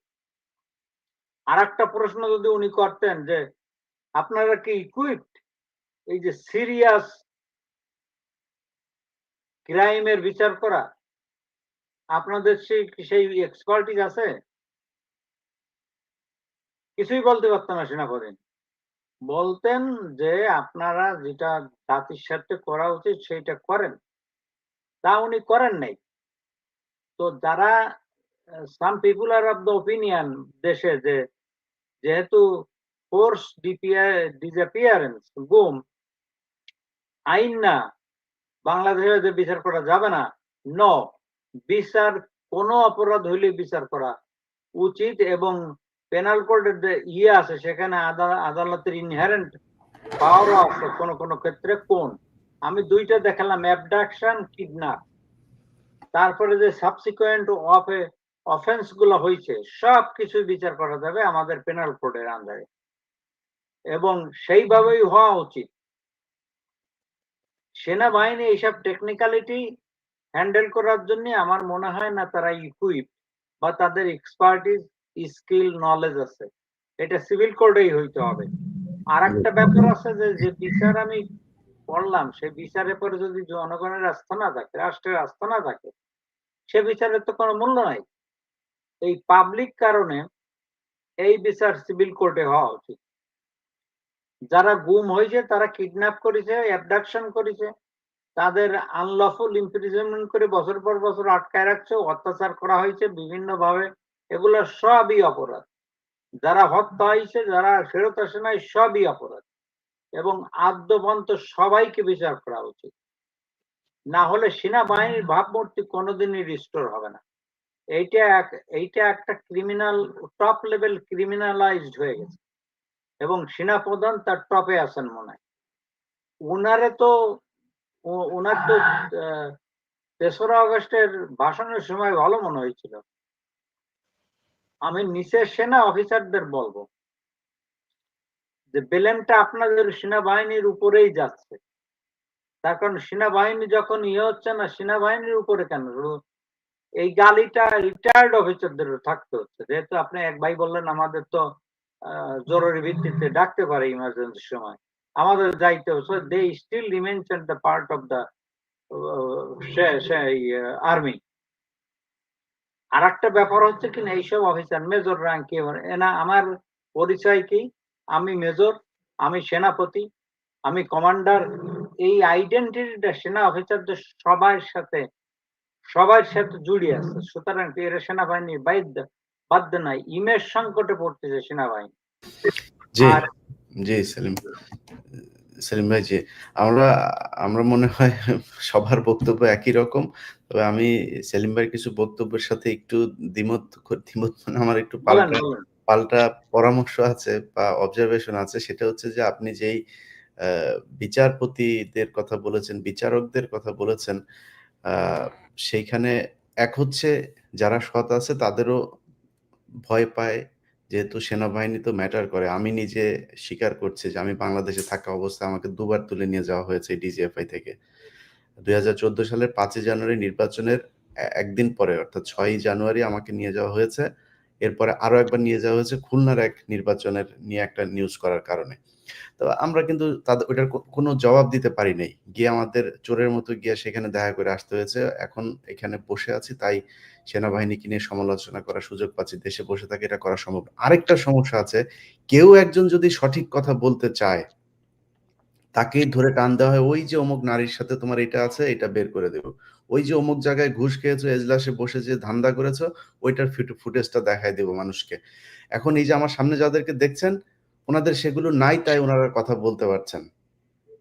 আর একটা প্রশ্ন যদি উনি করতেন যে আপনারা কি ইকুইপড এই যে সিরিয়াস ক্রাইমের বিচার করা, আপনাদের সেই এক্সপার্টিজ আছে? কিছুই বলতে পারতেন না সেনাপ্রধান। বলতেন যে আপনারা যেটা জাতির স্বার্থে করা উচিত সেইটা করেন, তা উনি করেন নাই। তো যারা সাম পিপুল আর অফ দ্য ওপিনিয়ন দেশে, যে যেহেতু ফোর্স ডিসঅ্যাপিয়ারেন্স, গুম আইন না, বাংলাদেশে যে বিচার করা যাবে না, বিচার কোনো অপরাধ হইলে বিচার করা উচিত। এবং পেনাল কোডের যে আছে সেখানে আদালতের ইনহেরেন্ট পাওয়ার আছে কোন কোন ক্ষেত্রে। কোন আমি 2টা দেখালাম, অ্যাবডাকশন, কিডন্যাপ। তারপরে যে সাবসিকুয়েন্ট অফেন্স গুলো হয়েছে সব কিছু বিচার করা যাবে আমাদের পেনাল কোডের আন্ডারে, এবং সেইভাবেই হওয়া উচিত। সেনাবাহিনী এইসব টেকনিক্যালিটি হ্যান্ডেল করার জন্য আমার মনে হয় না তারা ইকুইপ বা তাদের এক্সপার্টিস, স্কিল, নলেজ আছে। এটা সিভিল কোডেই হইতে হবে। আর একটা ব্যাপার আছে যে বিচার আমি পড়লাম, সেই বিচারের পরে যদি জনগণের আস্থা না থাকে, রাষ্ট্রের আস্থা না থাকে, সে বিচারের তো কোনো মূল্য নাই। এই পাবলিক কারণে এই বিচার সিভিল কোর্টে হওয়া উচিত। যারা গুম হয়েছে, তারা কিডন্যাপ করেছে, অ্যাবডাকশন করেছে, তাদের আনলফুল ইমপ্রিজনমেন্ট করে বছর পর বছর আটকায় রাখছে, অত্যাচার করা হয়েছে বিভিন্ন ভাবে, এগুলো সবই অপরাধ। যারা হত্যা হয়েছে, যারা ফেরত আসে নাই, সবই অপরাধ। এবং আদ্যবন্ত সবাইকে বিচার করা উচিত, না হলে সেনাবাহিনীর ভাবমূর্তি কোনোদিনই রিস্টোর হবে না। এইটা একটা ক্রিমিনাল, টপ লেভেল ক্রিমিনালাইজড হয়ে গেছে, এবং সেনাপ্রধান তার টপে আছেন মনে হয়। ওনার তো 3রা আগস্টের ভাষণের সময় ভালো মনে হয়েছিল। আমি নিচের সেনা অফিসারদের বলবো যে ব্লেমটা আপনাদের সেনাবাহিনীর উপরেই যাচ্ছে। তার কারণ সেনাবাহিনী যখন হচ্ছে না, সেনাবাহিনীর উপরে কেন এই গালিটা রিটায়ার্ড অফিসারদের থাকতে হচ্ছে। যেহেতু আপনি এক ভাই বললেন আমাদের তো জরুরি ভিত্তিতে ডাকতে পারে ইমার্জেন্সির সময়, আমাদের যাইতে হচ্ছে। They still remains at the part of the army. আর একটা ব্যাপার হচ্ছে কিনা, এইসব অফিসার মেজর র্যাঙ্কে, না আমার পরিচয় কি, আমি মেজর, আমি সেনাপতি, আমি কমান্ডার, এই আইডেন্টিটিটা সেনা অফিসারদের সবার সাথে জুড়ে আছে। সুতরাং এরা সেনাবাহিনীর বাধ্য নাই, ইমেজ সংকটে পড়তেছে সেনাবাহিনী। জি জি সেলিম ভাই, জি আমরা মনে হয় সবার বক্তব্য একই রকম। তবে আমি সেলিম ভাইয়ের কিছু বক্তব্যের সাথে একটু দ্বিমত মানে আমার একটু পাল্টা পরামর্শ আছে বা অবজারভেশন আছে, সেটা হচ্ছে যে আপনি যেই আ বিচারপতিদের কথা বলেছেন, বিচারকদের কথা বলেছেন, আ সেইখানে এক হচ্ছে যারা সৎ আছে তাদেরও ভয় পায়। যেহেতু সেনাবাহিনী তো ম্যাটার করে। আমি নিজে স্বীকার করছি যে আমি বাংলাদেশে থাকা অবস্থায় আমাকে ২ বার তুলে নিয়ে যাওয়া হয়েছে ডিজিএফআই থেকে। ২০১৪ সালের ৫ই জানুয়ারি নির্বাচনের একদিন পরে অর্থাৎ ৬ই জানুয়ারি আমাকে নিয়ে যাওয়া হয়েছে। এরপরে আরো একবার নিয়ে যাওয়া হয়েছে খুলনার এক নির্বাচনের নিয়ে একটা নিউজ করার কারণে। তো আমরা কিন্তু তাদের ওইটার কোনো জবাব দিতে পারি নাই। গিয়ে আমাদের চোরের মতো গিয়ে সেখানে দেখা করে আসতে হয়েছে। এখন এখানে বসে আছি, তাই সেনাবাহিনীকে নিয়ে সমালোচনা করার সুযোগ পাচ্ছি। দেশে বসে থাকলে এটা করা সম্ভব না। আরেকটা সমস্যা আছে, কেউ একজন যদি সঠিক কথা বলতে চায়, তাকেই ধরে টান দেওয়া হয়, "ওই যে অমুক নারীর সাথে তোমার এটা আছে, এটা বের করে দেব। ওই যে অমুক জায়গায় ঘুষ খেয়েছো, এজলাসে বসে যে ধান্দা করেছো, ওইটার ফুটেজটা দেখায় দেব মানুষকে।" এখন এই যে আমার সামনে যাদেরকে দেখছেন, উনাদের সেগুলো নাই, তাই উনারা কথা বলতে পারছেন।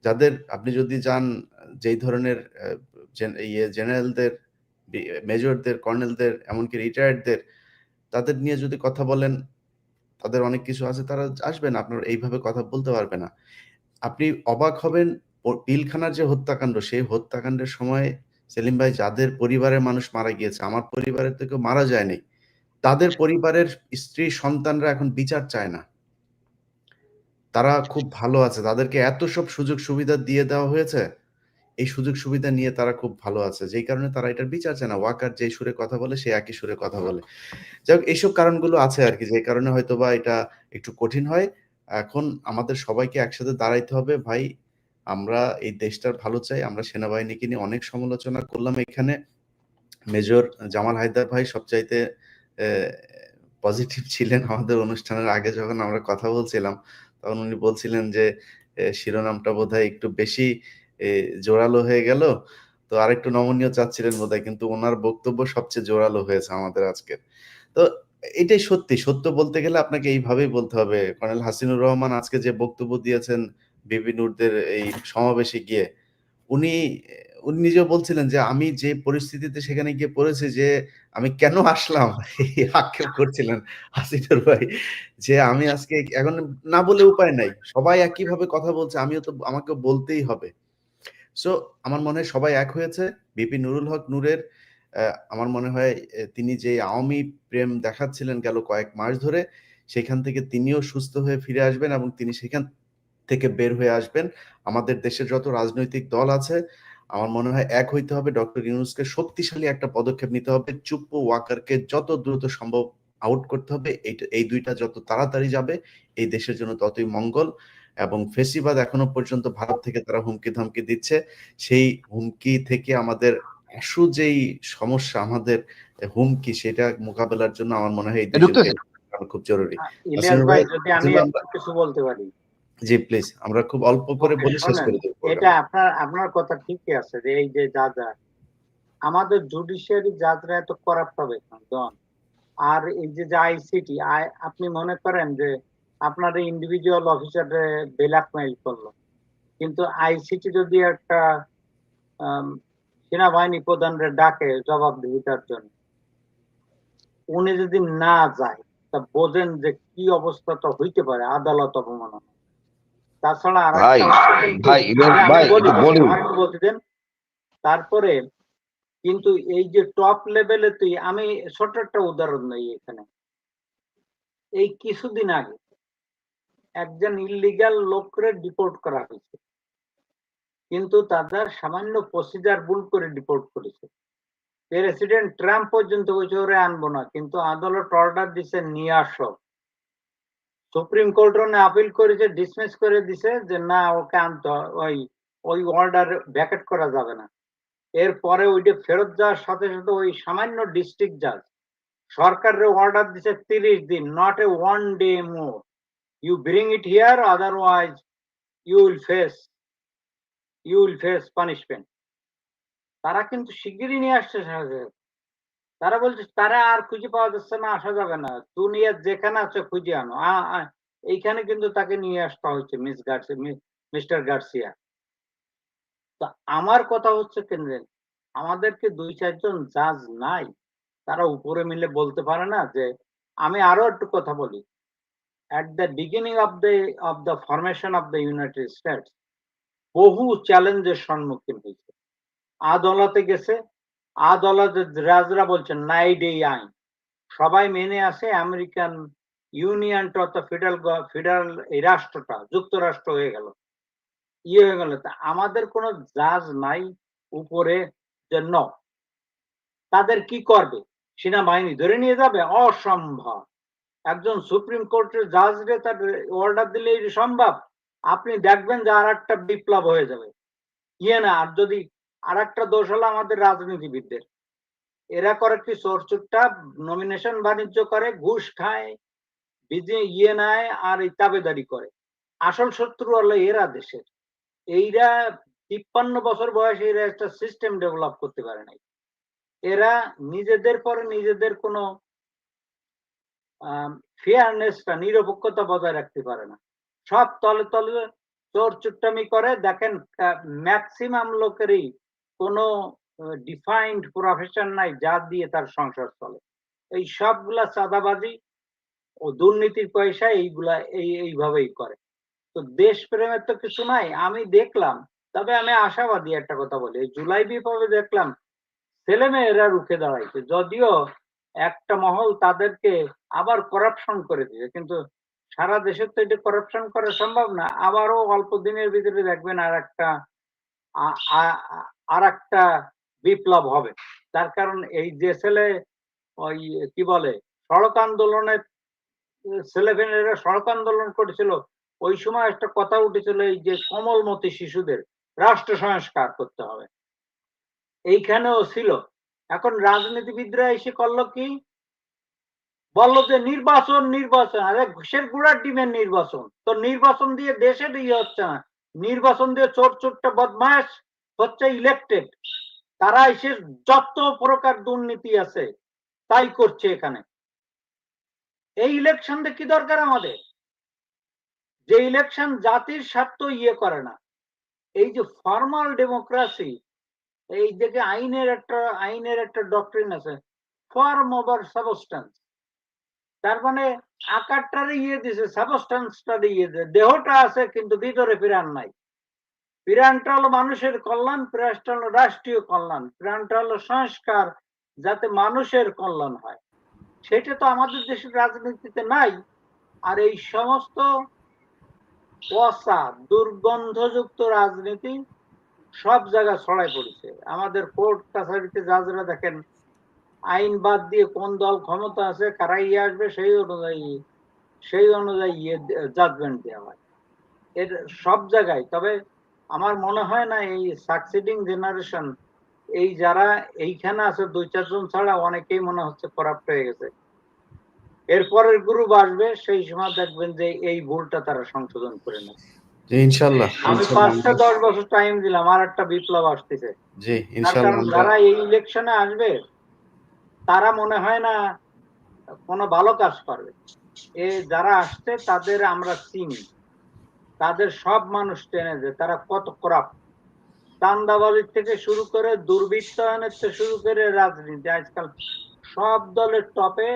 যাদের আপনি যদি যান যেই ধরনের জেনারেলদের, মেজরদের, কর্নেলদের, এমনকি রিটায়ার্ডদের, তাদের নিয়ে যদি কথা বলেন, তাদের অনেক কিছু আছে, তারা আসবে না, আপনার এইভাবে কথা বলতে পারবে না। আপনি অবাক হবেন, পিলখানার যে হত্যাকাণ্ড, সেই হত্যাকাণ্ডের সময় সেলিম ভাই যাদের পরিবারের মানুষ মারা গিয়েছে, আমার পরিবারের তো কেউ মারা যায়নি। তাদের পরিবারের স্ত্রী, সন্তানরা এখন বিচার চায় না। তারা খুব ভালো আছে। তাদেরকে এত সব সুযোগ সুবিধা দিয়ে দেওয়া হয়েছে। এই সুযোগ সুবিধা নিয়ে তারা খুব ভালো আছে। যেই কারণে তারা এটার বিচার চায় না। ওয়াকার যেই সুরে কথা বলে, সে একই সুরে কথা বলে। যাই হোক, এইসব কারণগুলো আছে আরকি, যে কারণে হয়তোবা এটা একটু কঠিন হয়। এখন আমাদের সবাইকে একসাথে দাঁড়াইতে হবে। ভাই, আমরা এই দেশটার ভালো চাই। আমরা সেনাবাহিনীকে নিয়ে অনেক সমালোচনা করলাম এখানে। মেজর জামাল হায়দার ভাই সবচাইতে অ্যা পজিটিভ ছিলেন আমাদের অনুষ্ঠানের আগে যখন আমরা কথা বলছিলাম। তখন উনি বলছিলেন যে, শিরোনামটা বোধহয় একটু বেশি এ জোরালো হয়ে গেল। তো আরেকটু নমনীয় চাচ্ছিলেন বোধহয়। কিন্তু উনার বক্তব্য সবচেয়ে জোরালো হয়েছে আমাদের আজকের। তো এটাই সত্যি। সত্য বলতে গেলে আপনাকে এইভাবেই বলতে হবে। কর্নেল হাসিনুর রহমান আজকে যে বক্তব্য দিয়েছেন বিবি নূরদের এই সমাবেশে গিয়ে, উনি উনি নিজেও বলছিলেন যে, "আমি যে পরিস্থিতিতে সেখানে গিয়ে পড়েছি, যে আমি কেন আসলাম?" এই আক্ষেপ করছিলেন হাসিনুর ভাই। যে আমি আজকে এখন না বলে উপায় নাই। সবাই একইভাবে কথা বলছে। আমাকেও বলতেই হবে। সো আমার মনে হয় সবাই এক হয়েছে। বিপি নুরুল হক নূরের আমার মনে হয় তিনি যে আওয়ামী প্রেম দেখাচ্ছিলেন গেল কয়েক মাস ধরে, সেখান থেকে তিনিও সুস্থ হয়ে ফিরে আসবেন এবং তিনি সেখান থেকে বের হয়ে আসবেন। আমাদের দেশের যত রাজনৈতিক দল আছে, আমার মনে হয় এক হইতে হবে। ডক্টর ইউনূসকে শক্তিশালী একটা পদক্ষেপ নিতে হবে। চুপ্পু ওয়াকারকে যত দ্রুত সম্ভব আউট করতে হবে। এই ২ টা যত তাড়াতাড়ি যাবে, এই দেশের জন্য ততই মঙ্গল। এবং ফ্যাসিবাদ এখনো পর্যন্ত ভারত থেকে তারা হুমকি-ধামকি দিচ্ছে। সেই হুমকি থেকে আমাদের আশু যেই সমস্যা, আমাদের হুমকি, সেটা মোকাবেলার জন্য আমার মনে হয় এই ২ জনকে ঢুকতেছে। খুব জরুরি। ইলিয়াস হাসিনুর ভাই, ভাই, যদি আমি আসলে একটু আমরা, কিছু বলতে পারি। জি প্লিজ, আমরা খুব অল্প করে ওকে, বলে শেষ শোনেন, করে দেব এটা প্রোগ্রাম। আপনার কথা ঠিকই আছে যে এই যে যা আমাদের জুডিশিয়ারি জাজরা এত করাপ্ট হবে কেন? ডন। আর এই যে আইসিটি, আপনি মনে করেন যে আপনার এই ইন্ডিভিজুয়াল অফিসারে ব্ল্যাকমেইল করলো, কিন্তু আইসিটি যদি একটা আম, সেনাবাহিনী প্রধানরে ডাকে জবাবদিহিতার জন্য, উনি যদি না যায়, তা বোঝেন যে কি অবস্থা তো হইতে পারে, আদালত অবমাননা। তাছাড়া আর ভাই, একটা হচ্ছে কি, ভাই, ইলিয়াস আমি ভাই বলি, একটু বলি। আমার একটু বলতে দেন। তারপরে কিন্তু এই যে টপ লেভেলে, আমি ছোট একটা উদাহরণ নেই এখানে। এই কিছুদিন আগে একজন ইল্লিগাল লোকরে ডিপোর্ট করা হয়েছে, কিন্তু তাদের সামান্য প্রসিজার ভুল করে ডিপোর্ট করেছে। প্রেসিডেন্ট ট্রাম্প পর্যন্ত বলছে ওরে আনবো না, কিন্তু আদালত অর্ডার দিছে নিয়ে আসো। সুপ্রিম কোর্ট আপিল করেছে, ডিসমিস করে দিছে যে না, ওকে আনতে ওই ওই অর্ডার ভ্যাকেট করা যাবে না। এরপরে ওইটা ফেরত যাওয়ার সাথে সাথে ওই সামান্য ডিস্ট্রিক্ট জাজ সরকারের অর্ডার দিছে 30 দিন, not a one day more, you bring it here, otherwise you will face punishment. তারা কিন্তু শিগগিরই নিয়ে আসছে সাথে। তারা বলছে তারা আর খুঁজে পাওয়া যাচ্ছে না, আসা যাবে না, দুনিয়ার যেখানে আছে খুঁজে আনো। এইখানে কিন্তু তাকে নিয়ে আসতে হচ্ছে মিস্টার গার্সিয়া। তা আমার কথা হচ্ছে কেন্দ্রের, আমাদেরকে ২-৪ জন জাজ নাই, তারা উপরে মিলে বলতে পারে না যে, আমি আরো একটু কথা বলি, at the beginning of the formation of the United States বহু চ্যালেঞ্জের সম্মুখীন হয়েছে। আদালতে গেছে, আদালতের রাজরা বলছেন না এই আইন, সবাই মেনে আসে, আমেরিকান ইউনিয়নটা অর্থাৎ ফেডারেল এই রাষ্ট্রটা যুক্তরাষ্ট্র হয়ে গেল, হয়ে গেল। তা আমাদের কোনো জাজ নাই উপরে যে ন, তাদের কি করবে? সেনাবাহিনী ধরে নিয়ে যাবে? অসম্ভব। একজন সুপ্রিম কোর্টের জাজরে তার অর্ডার দিলে সম্ভব? আপনি দেখবেন যে আর একটা বিপ্লব হয়ে যাবে। না, আর যদি আর একটা দোষ হলো আমাদের রাজনীতিবিদদের, এরা করে কি চোরচুট্টা নমিনেশন বাণিজ্য করে, ঘুষ খায়, নেয় আর এই তাবেদারি করে। আসল শত্রু হলো এরা দেশের। এইরা 53 বছর বয়সে এরা একটা সিস্টেম ডেভেলপ করতে পারে নাই। এরা নিজেদের পরে নিজেদের কোনো ফেয়ারনেসটা, নিরপেক্ষতা বজায় রাখতে পারে না। সব তলে তলে চোর চুট্টামি করে। দেখেন ম্যাক্সিমাম লোকেরই কোনো ডিফাইন্ড প্রফেশন নাই যা দিয়ে তার সংসার চলে। এই সবগুলা চাঁদাবাজি ও দুর্নীতির পয়সা এইগুলা এইভাবেই করে। তো দেশপ্রেমের তো কিছু নাই আমি দেখলাম। তবে আমি আশাবাদী একটা কথা বলি, এই জুলাই বিপ্লবে দেখলাম ছেলেমেয়েরা রুখে দাঁড়াইছে, যদিও একটা মহল তাদেরকে আবার করাপশন করে দিয়েছে, কিন্তু সারা দেশের তো এটা করাপশন করা সম্ভব না। আবারও অল্প দিনের ভিতরে দেখবেন আর একটা বিপ্লব হবে। তার কারণ এই যে ছেলে ওই কি বলে সড়ক আন্দোলনের ছেলেমেয়েরা সড়ক আন্দোলন করেছিল, ওই সময় একটা কথা উঠেছিল এই যে কোমলমতি শিশুদের রাষ্ট্র সংস্কার করতে হবে, এইখানেও ছিল। এখন রাজনীতিবিদরা এসে করলো কি, বললো যে নির্বাচন, আরে ঘুষের গুড়ার ডিমের নির্বাচন, তো নির্বাচন দিয়ে দেশের হচ্ছে না, নির্বাচন দিয়ে চোর চোরটা বদমাস হচ্ছে ইলেক্টেড। তারা এসে যত প্রকার দুর্নীতি আছে তাই করছে এখানে। এই ইলেকশন কি দরকার আমাদের? যে ইলেকশন জাতির স্বার্থ করে না। এই যে ফর্মাল ডেমোক্রেসি, এই দিকে আইনের একটা ডক্ট্রিন আছে, ফর্ম ওভার সাবস্টেন্স। তার মানে আকারটারে দিছে, সাবস্টেন্সটারে দিছে। দেহটা আছে কিন্তু ভিতরে প্রাণ নাই। প্রাণটা হলো মানুষের কল্যাণ, প্রাণটা হলো রাষ্ট্রীয় কল্যাণ, প্রাণটা হলো সংস্কার, যাতে মানুষের কল্যাণ হয়। সেটা তো আমাদের দেশের রাজনীতিতে নাই। আর এই সমস্ত পচা দুর্গন্ধযুক্ত রাজনীতি সব জায়গায় ছড়াই পড়েছে। আমাদের কোর্ট কাছারিতে জাজরা দেখেন আইন বাদ দিয়ে কোন দল ক্ষমতা আছে, কারা আসবে, সেই অনুযায়ী জাজমেন্ট দেওয়া হয় এর সব জায়গায়। তবে আমার মনে হয় না এই সাকসিডিং জেনারেশন, এই যারা এইখানে আছে 2-4 জন ছাড়া অনেকেই মনে হচ্ছে করাপ্ট হয়ে গেছে। এরপরের গ্রুপ আসবে, সেই সময় দেখবেন যে এই ভুলটা তারা সংশোধন করে নেয়। ইনশাআল্লাহ। আমি 5-10 বছর টাইম দিলাম, আর একটা বিপ্লব আসতেছে। জি ইনশাআল্লাহ। যারা এই ইলেকশনে আসবে তারা মনে হয় না কোনো ভালো কাজ করবে। যারা আসছে তাদের আমরা চিনি, তাদের সব মানুষ টেনে যে তারা কত করাপ্ট। চাঁদাবাজির থেকে শুরু করে দুর্বৃত্তায়নের থেকে শুরু করে রাজনীতি, আজকাল সব দলের টপে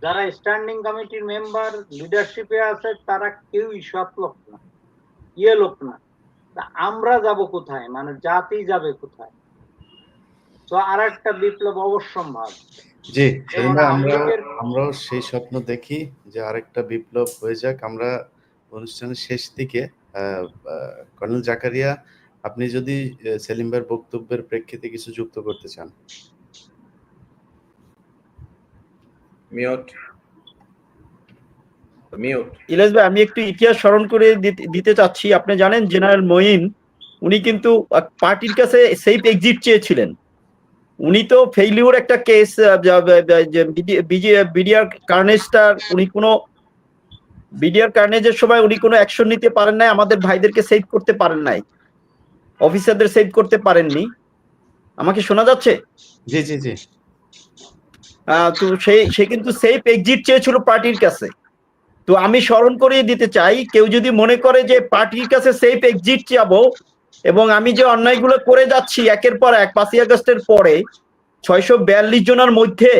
যারা স্ট্যান্ডিং কমিটির মেম্বার লিডারশিপে আছে তারা কেউই সৎ লোক না, লোক না। আমরা যাব কোথায়? মানে জাতি যাবে কোথায়? তো আর একটা বিপ্লব অবশ্যম্ভাব। জি আমরাও সেই স্বপ্ন দেখি যে আরেকটা বিপ্লব হয়ে যাক। আমরা অনুষ্ঠানের শেষ দিকে কর্নেল জাকারিয়া, আপনি যদি সেলিম ভাইয়ের বক্তব্যের প্রেক্ষিতে কিছু যুক্ত করতে চান। ইলিয়াস ভাই, আমি একটু ইতিহাস স্মরণ করে দিতে চাচ্ছি। আপনি জানেন জেনারেল মঈন উনি কিন্তু পার্টির কাছে সেফ এক্সিট চেয়েছিলেন। উনি তো ফেইলিউর একটা কেস, বিডিআর কার্নেজের সময় উনি কোনো অ্যাকশন নিতে পারেন নাই, আমাদের ভাইদেরকে সেভ করতে পারেন নাই, অফিসারদের সেভ করতে পারেননি। আমাকে শোনা যাচ্ছে? জি জি জি। তো সে কিন্তু সেফ এক্সিট চেয়েছিল পার্টির কাছে। তো আমি স্মরণ করিয়ে দিতে চাই, কেউ যদি মনে করে যে পার্টির কাছে সেফ এক্সিট চাবো এবং আমি যে অন্যায়গুলো করে যাচ্ছি একের পর এক, 5ই আগস্টের পরে 642 জনের মধ্যে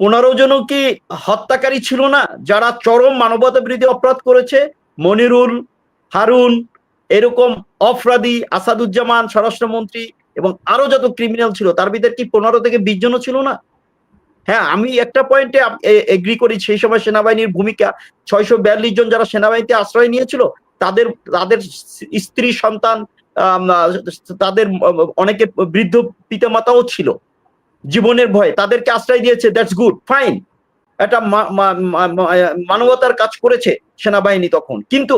15 জনও কি হত্যাকারী ছিল না, যারা চরম মানবতা বিরোধী অপরাধ করেছে? মনিরুল, হারুন, এরকম অফরাদি, আসাদুজ্জামান স্বরাষ্ট্রমন্ত্রী এবং আরো যত ক্রিমিনাল ছিল, তার ভিতরে কি 15 থেকে 20 জনও ছিল না? হ্যাঁ, আমি একটা পয়েন্টে এগ্রি করি, সেই সময় সেনাবাহিনীর ভূমিকা, 642 জন যারা সেনাবাহিনীতে আশ্রয় নিয়েছিল, তাদের তাদের স্ত্রী সন্তান, তাদের অনেকে বৃদ্ধ পিতামাতাও ছিল, জীবনের ভয়ে তাদেরকে আশ্রয় দিয়েছে, দ্যাটস গুড, ফাইন, এটা মানবতার কাজ করেছে সেনাবাহিনী তখন। কিন্তু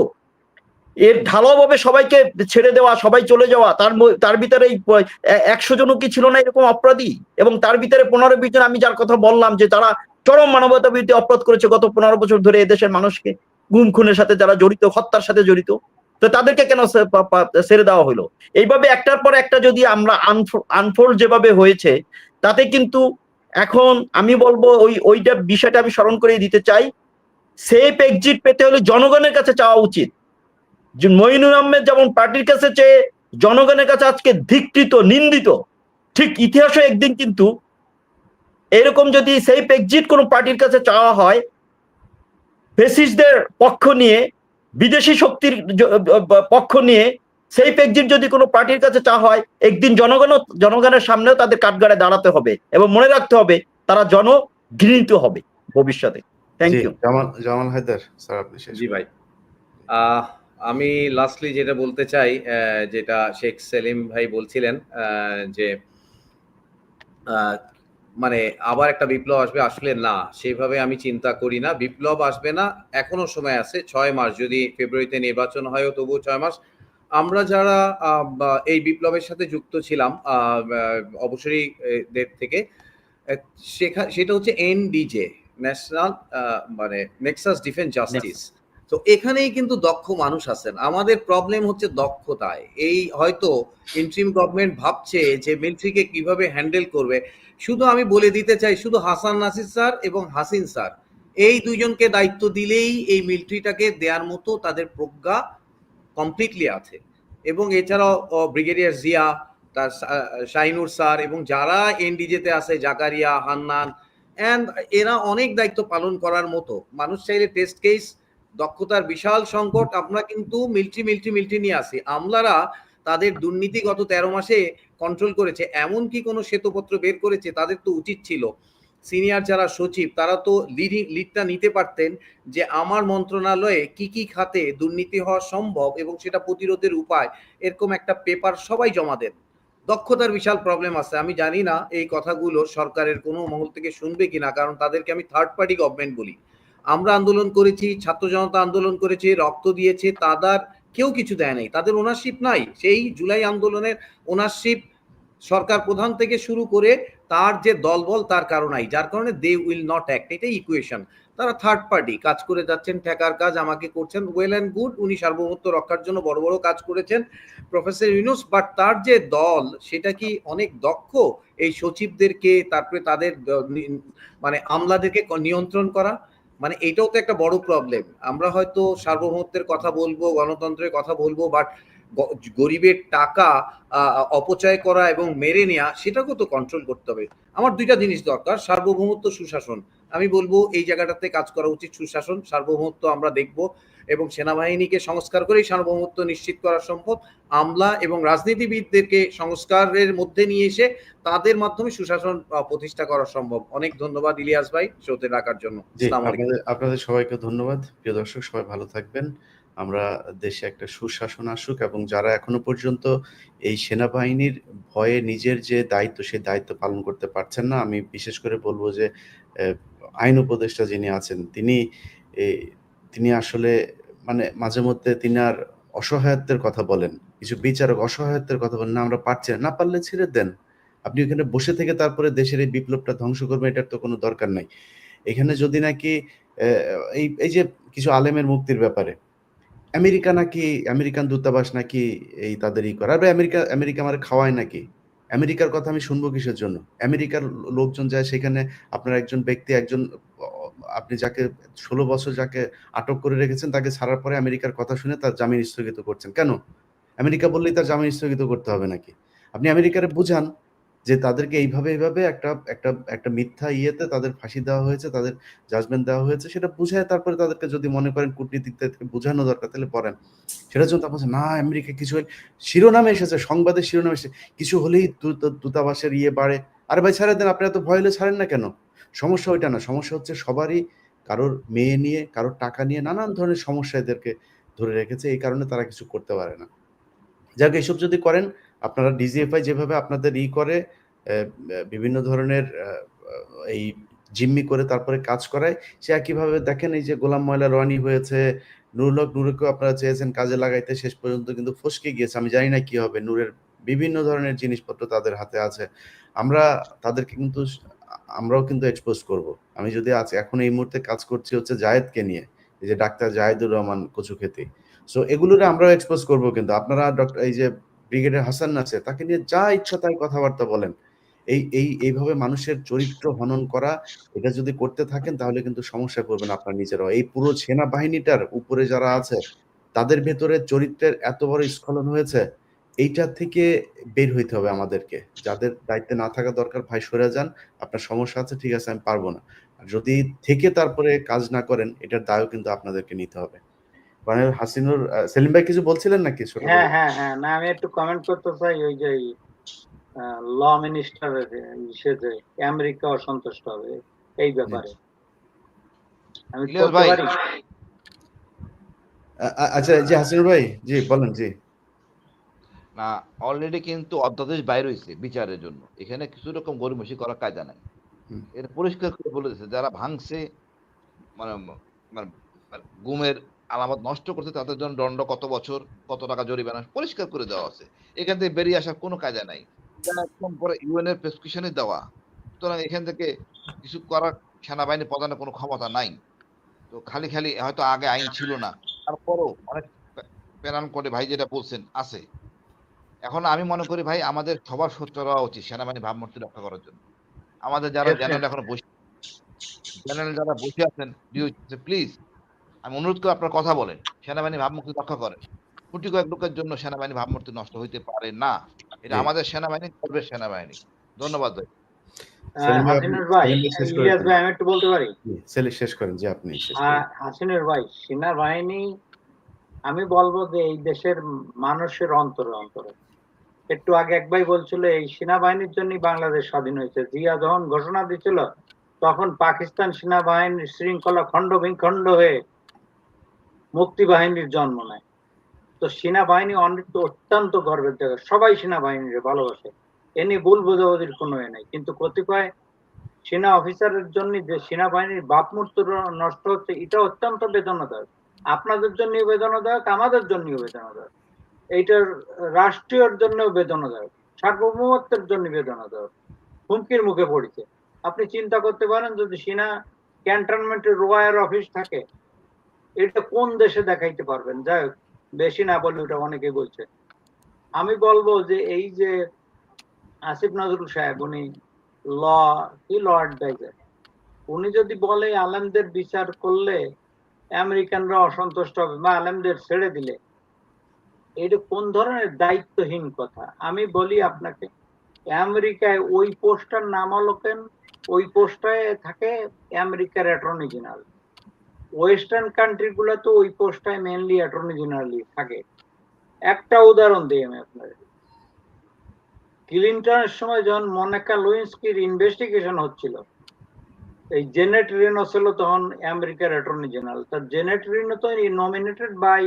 এর ঢালাওভাবে সবাইকে ছেড়ে দেওয়া, সবাই চলে যাওয়া, তার ভিতরে 100 জনও কি ছিল না এরকম অপরাধী? এবং তার ভিতরে 15-20 জন, আমি যার কথা বললাম যে তারা চরম মানবতা বিরোধী অপরাধ করেছে গত 15 বছর ধরে এদেশের মানুষকে, গুম খুনের সাথে যারা জড়িত, হত্যার সাথে জড়িত, তো তাদেরকে কেন ছেড়ে দেওয়া হলো? এইভাবে একটার পর একটা যদি আমরা আনফোল্ড যেভাবে হয়েছে, তাতে কিন্তু এখন আমি বলবো ওইটা বিষয়টা আমি স্মরণ করে দিতে চাই, সেফ এক্সিট পেতে হলে জনগণের কাছে চাওয়া উচিত। মঈনুল আহমেদ যেমন পার্টির কাছে চেয়ে জনগণের কাছে আজকে ধিক্কৃত, নিন্দিত, ঠিক ইতিহাসে একদিন কিন্তু এরকম যদি সেফ এক্সিট কোন পার্টির কাছে চাওয়া হয়, ফ্যাসিস্টদের পক্ষ নিয়ে, বিদেশি শক্তির পক্ষ নিয়ে সেফ এক্সিট যদি কোনো পার্টির কাছে চাওয়া হয়, একদিন জনগণের সামনেও তাদের কাঠগড়ায় দাঁড়াতে হবে এবং মনে রাখতে হবে তারা জনঘৃণিত হবে ভবিষ্যতে। Thank you. Jamal Haider sir, আপনি শেষ। জি ভাই, আমি লাস্টলি যেটা বলতে চাই, যেটা শেখ সেলিম ভাই বলছিলেন, যে মানে আবার একটা বিপ্লব আসবে, আসলে না, সেভাবে আমি চিন্তা করি না। বিপ্লব আসবে না, এখনো সময় আছে, 6 মাস, যদি ফেব্রুয়ারিতে নির্বাচন হয় তবুও 6 মাস। আমরা যারা এই বিপ্লবের সাথে যুক্ত ছিলাম অবসরীদের থেকে, সেটা হচ্ছে এনডিজে, ন্যাশনাল মানে নেক্সাস ডিফেন্স জাস্টিস। তো এখানেই কিন্তু দক্ষ মানুষ আছেন। আমাদের প্রবলেম হচ্ছে দক্ষতায়। এই হয়তো ইন্টারিম গভর্নমেন্ট ভাবছে যে মিলিটারিকে কিভাবে হ্যান্ডেল করবে। শুধু আমি বলে দিতে চাই, শুধু হাসান নাসির স্যার এবং হাসিন স্যার, এই দুইজনকে দায়িত্ব দিলেই এই মিলিটারিটাকে দেওয়ার মতো তাদের প্রজ্ঞা কমপ্লিটলি আছে। এবং এছাড়াও ব্রিগেডিয়ার জিয়া, তার শাহিনুর স্যার এবং যারা এনডিজেতে আছে, জাকারিয়া, হান্নান, অ্যান্ড এরা অনেক দায়িত্ব পালন করার মতো মানুষ। চাইলে টেস্ট কেস, দক্ষতার বিশাল সংকট, আমরা কিন্তু মিলিটারি নিয়ে আসি। আমলারা তাদের দুর্নীতি গত 13 মাসে কন্ট্রোল করেছে, এমনকি কোনো শ্বেতপত্র বের করেছে। তাদের তো উচিত ছিল, সিনিয়র যারা সচিব তারা তো লিডটা নিতে পারতেন যে আমার মন্ত্রণালয়ে কি কি খাতে দুর্নীতি হওয়া সম্ভব এবং সেটা প্রতিরোধের উপায়, এরকম একটা পেপার সবাই জমা দেন। দক্ষতার বিশাল প্রবলেম আছে। আমি জানি না এই কথাগুলো সরকারের কোনো মহল থেকে শুনবে কিনা, কারণ তাদেরকে আমি থার্ড পার্টি গভর্নমেন্ট বলি। আমরা আন্দোলন করেছি, ছাত্র জনতা আন্দোলন করেছে, রক্ত দিয়েছে, তাদের কেউ কিছু দেয় নাই, তাদের ওনারশিপ নাই। সেই জুলাই আন্দোলনের ওনারশিপ সরকার প্রধান থেকে শুরু করে তার যে দলবল, তার কারণেই, যার কারণে দে উইল নট অ্যাক্ট। এটাই ইকুয়েশন। তারা থার্ড পার্টি কাজ করে যাচ্ছেন, ঠেকার কাজ আমাকে করছেন, ওয়েল অ্যান্ড গুড। উনি সার্বভৌমত্ব রক্ষার জন্য বড় বড় কাজ করেছেন প্রফেসর ইউনূস, বাট তার যে দল সেটা কি অনেক দক্ষ এই সচিবদেরকে, তারপরে তাদের মানে আমলাদেরকে নিয়ন্ত্রণ করা? মানে এটাও তো একটা বড় প্রবলেম। আমরা হয়তো সার্বভৌমত্বের কথা বলবো, গণতন্ত্রের কথা বলবো, বাট গরিবের টাকা অপচয় করা এবং মেরে নেওয়া, সেটাকেও তো কন্ট্রোল করতে হবে। আমার দুইটা জিনিস দরকার, সার্বভৌমত্ব, সুশাসন। আমি বলবো এই জায়গাটাতে কাজ করা উচিত, সুশাসন, সার্বভৌমত্ব আমরা দেখব, এবং সেনাবাহিনীকে সংস্কার করেই সার্বভৌমত্ব নিশ্চিত করা সম্ভব। আমলা এবং রাজনীতিবিদদেরকে সংস্কারের মধ্যে নিয়ে এসে তাদের মাধ্যমে সুশাসন প্রতিষ্ঠা করা সম্ভব। অনেক ধন্যবাদ ইলিয়াস ভাই শোতে রাখার জন্য। আপনাদের সবাইকে ধন্যবাদ। প্রিয় দর্শক, সবাই ভালো থাকবেন। আমরা দেশে একটা সুশাসন আসুক, এবং যারা এখনো পর্যন্ত এই সেনাবাহিনীর ভয়ে নিজের যে দায়িত্ব, সেই দায়িত্ব পালন করতে পারছেন না, আমি বিশেষ করে বলবো যে আইন উপদেষ্টা যিনি আছেন, তিনি আসলে মানে মাঝে মধ্যে তিনি আর অসহায়ত্বের কথা বলেন, কিছু বিচারক অসহায়ত্বের কথা বলেন, না আমরা পারছি না, পারলে ছেড়ে দেন। আপনি ওখানে বসে থেকে তারপরে দেশের এই বিপ্লবটা ধ্বংস করবেন, এটার তো কোনো দরকার নাই। এখানে যদি নাকি এই যে কিছু আলেমের মুক্তির ব্যাপারে আমেরিকান দূতাবাস নাকি এই তাদের করে, আর আমেরিকা আমার খাওয়ায় নাকি? আমেরিকার কথা আমি শুনবো কিসের জন্য? আমেরিকার লোকজন যায় সেখানে, আপনার একজন ব্যক্তি, আপনি যাকে 16 বছর যাকে আটক করে রেখেছেন, তাকে ছাড়ার পরে আমেরিকার কথা শুনে তার জামিন স্থগিত করছেন কেন? আমেরিকা বললেই তার জামিন স্থগিত করতে হবে নাকি? আপনি আমেরিকারে বুঝান যে তাদেরকে এইভাবে একটা একটা একটা মিথ্যা ইয়েতে তাদের ফাঁসি দেওয়া হয়েছে, তাদের জাজমেন্ট দেওয়া হয়েছে, সেটা বুঝায় তারপরে তাদেরকে যদি মনে করেন কূটনীতিক তাদেরকে বোঝানো দরকার তাহলে বলেন। সেটার জন্য তখন না আমেরিকা কিছু হলে শিরোনামে এসেছে, সংবাদের শিরোনামে এসেছে, কিছু হলেই দূতাবাসের ইয়ে বাড়ে। আরে ভাই ছাড়ে দেন, আপনি এত ভয় হলে ছাড়েন না কেন? সমস্যা ওইটা না, সমস্যা হচ্ছে সবারই কারোর মেয়ে নিয়ে, কারোর টাকা নিয়ে নানান ধরনের সমস্যা এদেরকে ধরে রেখেছে, এই কারণে তারা কিছু করতে পারে না। যাক, এইসব যদি করেন আপনারা, ডিজিএফআই যেভাবে আপনাদের করে বিভিন্ন ধরনের এই জিম্মি করে তারপরে কাজ করায়, সে একইভাবে দেখেন এই যে গোলাম ময়লা রনি হয়েছে, নুরুল হক নূরকেও আপনারা চেয়েছেন কাজে লাগাইতে, শেষ পর্যন্ত কিন্তু ফসকে গিয়েছে। আমি জানি না কি হবে, নূরের বিভিন্ন ধরনের জিনিসপত্র তাদের হাতে আছে। আমরা তাদেরকে কিন্তু আমরাও কিন্তু এক্সপোজ করব। আমি যদি আজ এখন এই মুহূর্তে কাজ করছি হচ্ছে জায়েদকে নিয়ে, এই যে ডাক্তার জায়েদুর রহমান কচুক্ষেতি, সো এগুলোরে আমরাও এক্সপোজ করব। কিন্তু আপনারা এই যে ব্রিগেডিয়ার হাসান নাসের, তাকে নিয়ে যা ইচ্ছা তাই কথাবার্তা বলেন। এইভাবে মানুষের চরিত্র হনন করা, এটা যদি করতে থাকেন তাহলে কিন্তু সমস্যায় পড়বেন আপনার নিজেরাও। এই পুরো সেনাবাহিনীটার উপরে যারা আছে তাদের ভেতরে চরিত্রের এত বড় স্খলন হয়েছে, এইটা থেকে বের হইতে হবে আমাদেরকে। যাদের দায়িত্বে না থাকা দরকার, ভাই সরে যান, আপনার সমস্যা আছে, ঠিক আছে আমি পারবো না। আর যদি থেকে তারপরে কাজ না করেন, এটার দায়ও কিন্তু আপনাদেরকে নিতে হবে। কর্নেল হাসিনুর, সেলিম ভাই কিছু বলছিলেন নাকি ছোট হ্যাঁ করে? হ্যাঁ হ্যাঁ, না আমি একটু কমেন্ট করতে চাই ওই যে ল মিনিস্টারের সে যে আমেরিকা অসন্তুষ্ট হবে এই ব্যাপারে আমি ইলিয়াস করতে ভাই, পারি। আচ্ছা, জি হাসিনুর ভাই, জি বলেন। জি না অলরেডি কিন্তু অধ্যাদেশ বাইর হয়েছে বিচারের জন্য, এখানে কিছু রকম গরিমসি করার কায়দা নাই। হুম, এটা পরিষ্কার করে বলে দিয়েছে যারা ভাঙছে, মানে মানে মানে গুমের আলামত নষ্ট করছে তাদের জন্য দণ্ড কত বছর, কত টাকা জরিমানা পরিষ্কার করে দেওয়া আছে। এখান থেকে বেরিয়ে আসার কোনো কায়দা নাই। এটা একদম পরে ইউএন এর প্রেসক্রিপশনে দেওয়া। সুতরাং এখান থেকে কিছু করার সেনাবাহিনী প্রধানের কোনো ক্ষমতা নাই। তো খালি হয়তো আগে আইন ছিল না, তারপরও অনেক প্যারান করে ভাই যেটা বলছেন আছে। এখন আমি মনে করি ভাই আমাদের সবার সোচ্চার হওয়া উচিত সেনাবাহিনীর ভাবমূর্তি রক্ষা করার জন্য। আমাদের যারা জেনারেল এখনো জেনারেল যারা বসে আছেন, প্লিজ আমি অনুরোধ করে আপনার কথা বলেন, সেনাবাহিনী ভাবমূর্তি রক্ষা করেন। কোটি কয়েক লোকের জন্য সেনাবাহিনী ভাবমূর্তি নষ্ট হইতে পারে না। এটা জি। আমাদের সেনাবাহিনী, গর্বের সেনাবাহিনী। ধন্যবাদ ভাই। সেলিম ভাই, হাসিনুর ভাই, সেলিম ভাই শেষ করে ইলিয়াস দেন। ভাই আমি একটু বলতে পারি। জি, শেষ করেন, জি আপনি শেষ করেন। হাসিনুর ভাই, সেনাবাহিনী আমি বলবো যে এই দেশের মানুষের অন্তরে অন্তরে। একটু আগে এক ভাই বলছিল এই সেনাবাহিনীর জন্যই বাংলাদেশ স্বাধীন হয়েছে। জিয়া যখন ঘোষণা দিয়েছিল তখন পাকিস্তান সেনাবাহিনীর শৃঙ্খলা খণ্ড বিখণ্ড হয়ে মুক্তি বাহিনীর জন্ম নেয়। তো সেনাবাহিনী অনেক অত্যন্ত গর্বের জায়গা, সবাই সেনাবাহিনীর ভালোবাসে, এ নিয়ে ভুল বোঝাবুঝির কোনো এ নাই। কিন্তু কতিপয় সেনা অফিসারের জন্য যে সেনাবাহিনীর ভাবমূর্তি নষ্ট হচ্ছে, এটা অত্যন্ত বেদনাদায়ক। আপনাদের জন্য বেদনাদায়ক, আমাদের জন্য বেদনাদায়ক, এইটার রাষ্ট্রীয়র জন্য বেদনাদায়ক, সার্বভৌমত্বের জন্য বেদনাদায়ক, হুমকির মুখে পড়েছে। আপনি চিন্তা করতে পারেন যদি সেনা ক্যান্টনমেন্টের রোয়ার অফিস থাকে, এটা কোন দেশে দেখাইতে পারবেন? যাই হোক, বেশি না বলে ওটা অনেকে বলছে। আমি বলবো যে এই যে আসিফ নজরুল সাহেব, উনি ল অ্যাডভাইজার, উনি যদি বলে আলেমদের বিচার করলে আমেরিকানরা অসন্তুষ্ট হবে বা আলেমদের ছেড়ে দিলে, এটা কোন ধরনের দায়িত্বহীন কথা? আমি বলি আপনাকে, আমেরিকায় ওই পোস্টার নাম হলো কেন, ওই পোস্টায় থাকে আমেরিকার অ্যাটর্নি জেনারেল। ওয়েস্টার্ন কান্ট্রি গুলোতে ওই পোস্টায় মেনলি অ্যাটর্নি জেনারেলই থাকে। একটা উদাহরণ দিই আমি আপনাদের। ক্লিনটনের সময় যখন মনিকা লুইন্সকির ইনভেস্টিগেশন হচ্ছিল, এই জেনেট রিনো ছিল তখন আমেরিকার অ্যাটর্নি জেনারেল। তার জেনেট রিনো তো নমিনেটেড বাই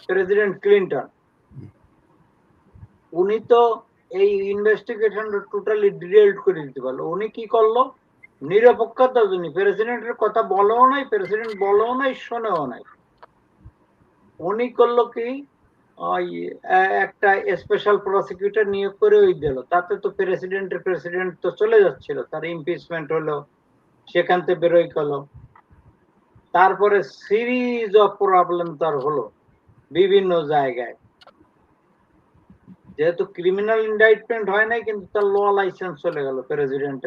প্রেসিডেন্ট ক্লিনটন। উনি তো এই ইনভেস্টিগেশন টোটালি ডিরেল্ট করে দিতে পারলো। উনি কি করলো? নিরপেক্ষতার জন্য প্রেসিডেন্টের কথা বলেও নাই, প্রেসিডেন্ট বলেও নাই, শোনেও নাই। উনি করলো কি, ওই একটা স্পেশাল প্রসিকিউটর নিয়োগ করে ওই দিল। তাতে তো প্রেসিডেন্ট তো চলে যাচ্ছিল, তার ইমপিচমেন্ট হলো, সেখান থেকে বেরোই করলো। তারপরে সিরিজ অফ প্রবলেম তার হলো বিভিন্ন জায়গায়, যেহেতু ক্রিমিনাল ইন্ডাইটমেন্ট হয় নাই কিন্তু তার ল লাইসেন্স চলে গেল প্রেসিডেন্ট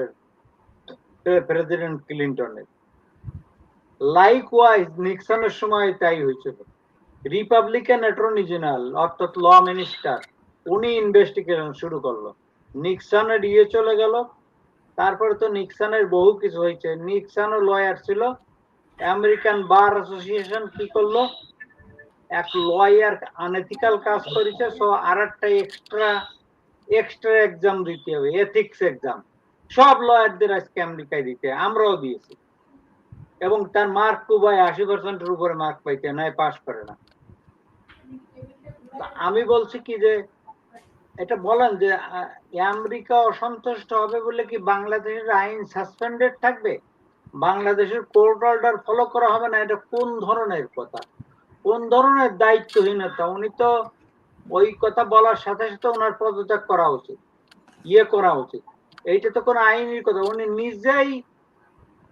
ক্লিনটনের। লাইকওয়াইজ নিক্সনের সময় তাই হয়েছিল। রিপাবলিকান অ্যাটর্নি জেনারেল অর্থাৎ ল মিনিস্টার, উনি ইনভেস্টিগেশন শুরু করলো। নিক্সনের ইয়ে চলে গেল, তারপরে তো নিক্সনের বহু কিছু হয়েছে। নিক্সনও লয়ার ছিল, আমেরিকান বার অ্যাসোসিয়েশন কি করলো, এক লয়ার আনএথিক্যাল কাজ করেছে, সো আর একটা এক্সট্রা এক্সাম দিতে হবে, এথিক্স এক্সাম। সব লয়ারদের আজকে আমেরিকায় দিতে, আমরাও দিয়েছি, এবং তার মার্ক খুব 80%-এর উপরে মার্ক পাইতে নাই, পাস করে না। আমি বলছি কি যে এটা বলেন যে আমেরিকা অসন্তুষ্ট হবে বলে কি বাংলাদেশের আইন সাসপেন্ডেড থাকবে, বাংলাদেশের কোর্ট অর্ডার ফলো করা হবে না? এটা কোন ধরনের কথা, কোন ধরনের দায়িত্বহীনতা? উনি তো ওই কথা বলার সাথে সাথে ওনার পদত্যাগ করা উচিত, করা উচিত। এইটা তো কোনো আইনের কথা, উনি নিজেই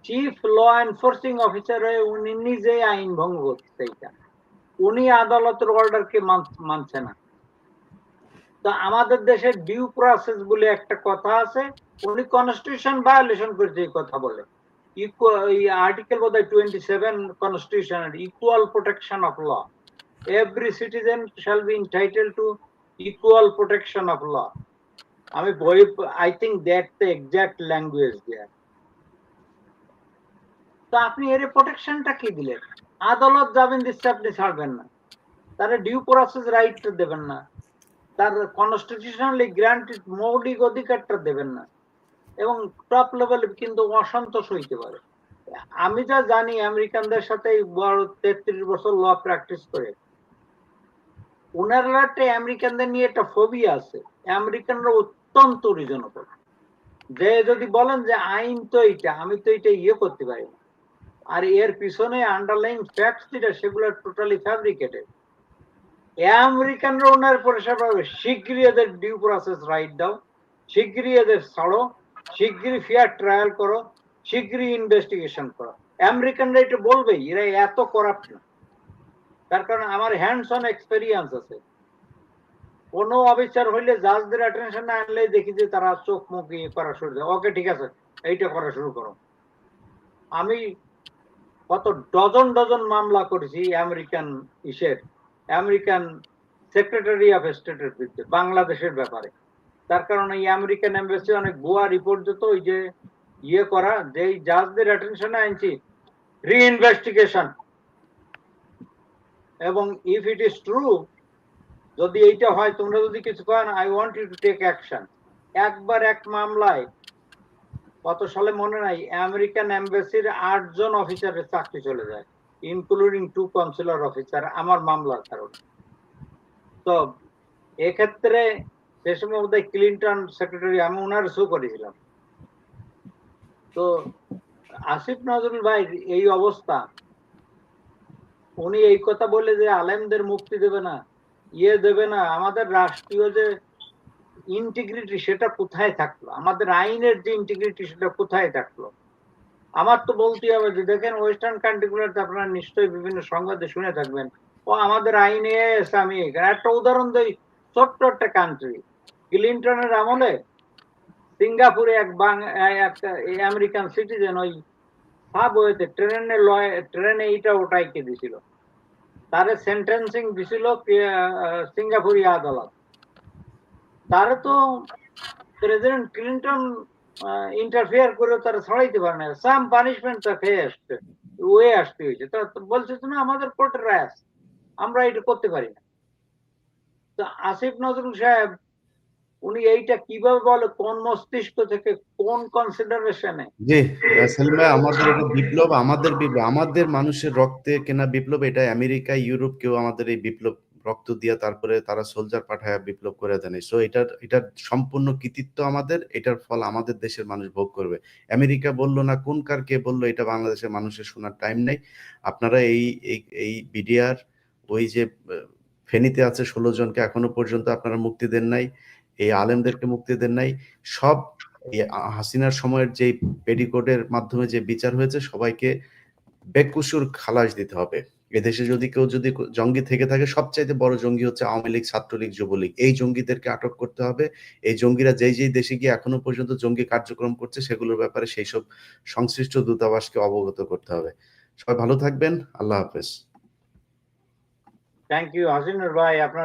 চিফ ল এনফোর্সিং অফিসার হয়ে উনি নিজেই আইন ভঙ্গ করছে। এইটা উনি আদালতের অর্ডারকে মানছে না। তো আমাদের দেশের ডিউ প্রসেস বলে একটা কথা আছে, উনি কনস্টিটিউশন ভায়োলেশন করেছে এই কথা বলে। আর্টিকেল বোধহয় 27 কনস্টিটিউশনের equal protection of law, every citizen shall be entitled to equal protection of law. আমি বই, I think that's the exact language there. তো আপনি এর প্রোটেকশনটা কি দিলেন? আদালত যাবেন দিচ্ছে, আপনি ছাড়বেন না, তার ডিউ প্রসেস রাইট দেবেন না, তার কনস্টিটিউশনালি গ্রান্টেড মৌলিক অধিকারটা দেবেন না, এবং টপ লেভেলে কিন্তু অসন্তোষ হইতে পারে। আমি যা জানি আমেরিকানদের সাথে 33 বছর ল প্র্যাকটিস করে, ওনারা আমেরিকানদের নিয়ে একটা ফোবিয়া আছে। আমেরিকানরা অত্যন্ত রিজনেবল, যে যদি বলেন যে আইন তো এইটা, আমি তো এটা করতে পারি না, আর এর পিছনে আন্ডারলাইং ফ্যাক্টস যেটা, সেগুলো টোটালি ফ্যাব্রিকেটেড। আমেরিকানরা ওনার পরিষেবা পাবে, শিগগিরই এদের ডিউ প্রসেস রাইট দাও, শিগগিরই এদের ছাড়ো, শিগগিরই ফেয়ার ট্রায়াল করো, শিগগিরই ইনভেস্টিগেশন করো। আমেরিকানরা এটা বলবেই, এরা এত করাপ্ট না। তার কারণ আমার হ্যান্ডস অন এক্সপেরিয়েন্স আছে। কোনো অফিসার হইলে জাজদের অ্যাটেনশন না আনলে দেখি যে তারা চোখ মুখ করা শুরু করে, ওকে ঠিক আছে এইটা করা শুরু করো। আমি কত ডজন ডজন মামলা করেছি আমেরিকান সেক্রেটারি অফ স্টেটের বিরুদ্ধে বাংলাদেশের ব্যাপারে। তার কারণে এই আমেরিকান এমবাসি অনেক ভুয়া রিপোর্ট দিত, ওই যে করা, যে জাজদের অ্যাটেনশনে আনছি, রিইনভেস্টিগেশন, এবং ইফ ইট ইজ ট্রু, যদি এইটা হয়, তোমরা যদি কিছু করেন, I want you to take action. একবার এক মামলায় কত সালে মনে নাই, আমেরিকান এমবাসির 8 জন অফিসারের চাকরি চলে যায়, ইনক্লুডিং 2 কনসুলার অফিসার, আমার মামলার কারণে। তো এক্ষেত্রে সে সময় বোধহয় ক্লিন্টন সেক্রেটারি, আমি ওনার শো করেছিলাম। তো আসিফ নজরুল ভাই এই অবস্থা, উনি এই কথা বলে যে আলেমদের মুক্তি দেবে না, দেবে না, আমাদের রাষ্ট্রীয় যে ইন্টিগ্রিটি সেটা কোথায় থাকলো? আমাদের আইনের যে ইন্টিগ্রিটি সেটা কোথায় থাকলো? আমার তো বলতে হবে যে দেখেন, ওয়েস্টার্ন কান্ট্রিগুলোতে আপনারা নিশ্চয়ই বিভিন্ন সংবাদে শুনে থাকবেন, ও আমাদের আইনে ইসলামিক। একটা উদাহরণ দেই, ছোট্ট একটা কান্ট্রি, ক্লিন্টনের আমলে সিঙ্গাপুরে এক আমেরিকান সিটিজেন ওই সাবওয়েতে ট্রেনে এটা ওটাইকে দিছিল, তারে সেন্টেন্সিং দিছিল সিঙ্গাপুরি আদালত। তারে তো প্রেসিডেন্ট ক্লিন্টন ইন্টারফেয়ার করে তারা ছড়াইতে পারে না, সাম পানিশমেন্ট তা খেয়ে আসতে হয়েছে। তা বলছে না আমাদের কোর্টের রায় আছে, আমরা এটা করতে পারি না। তো আসিফ নজরুল সাহেব উনি এইটা কিভাবে বলে, কোন মস্তিষ্ক থেকে, কোন কনসিডারেশনে? জি সেলিম ভাই, আমাদের এটা বিপ্লব, আমাদের মানুষের রক্তে কেনা বিপ্লব। এটা আমেরিকা ইউরোপ কেউ আমাদের এই বিপ্লব রক্ত দিয়া তারপরে তারা সোলজার পাঠায় বিপ্লব করে দেন। সো এটার সম্পূর্ণ কৃতিত্ব আমাদের, এটার ফল আমাদের দেশের মানুষ ভোগ করবে। আমেরিকা বললো না, কোন কার কে বললো, এটা বাংলাদেশের মানুষের শোনার টাইম নেই। আপনারা এই বিডিআর ওই যে ফেনীতে আছে 16 জনকে এখনো পর্যন্ত আপনারা মুক্তি দেন নাই, এই আলেমদেরকে মুক্তি দেন নাই। সব হাসিনার সময়ের যে পেডিকোডের মাধ্যমে যে বিচার হয়েছে, সবাইকে বেকসুর খালাস দিতে হবে। এদেশে যদি কেউ জঙ্গি থেকে থাকে, সবচাইতে বড় জঙ্গি হচ্ছে আওয়ামী লীগ, ছাত্রলীগ, যুবলীগ। এই জঙ্গিদেরকে আটক করতে হবে। এই জঙ্গিরা যেই দেশে গিয়ে এখনো পর্যন্ত জঙ্গি কার্যক্রম করছে, সেগুলোর ব্যাপারে সেই সব সংশ্লিষ্ট দূতাবাসকে অবগত করতে হবে। সবাই ভালো থাকবেন, আল্লাহ হাফেজ। থ্যাংক ইউ হাসিনুর ভাই, আপনার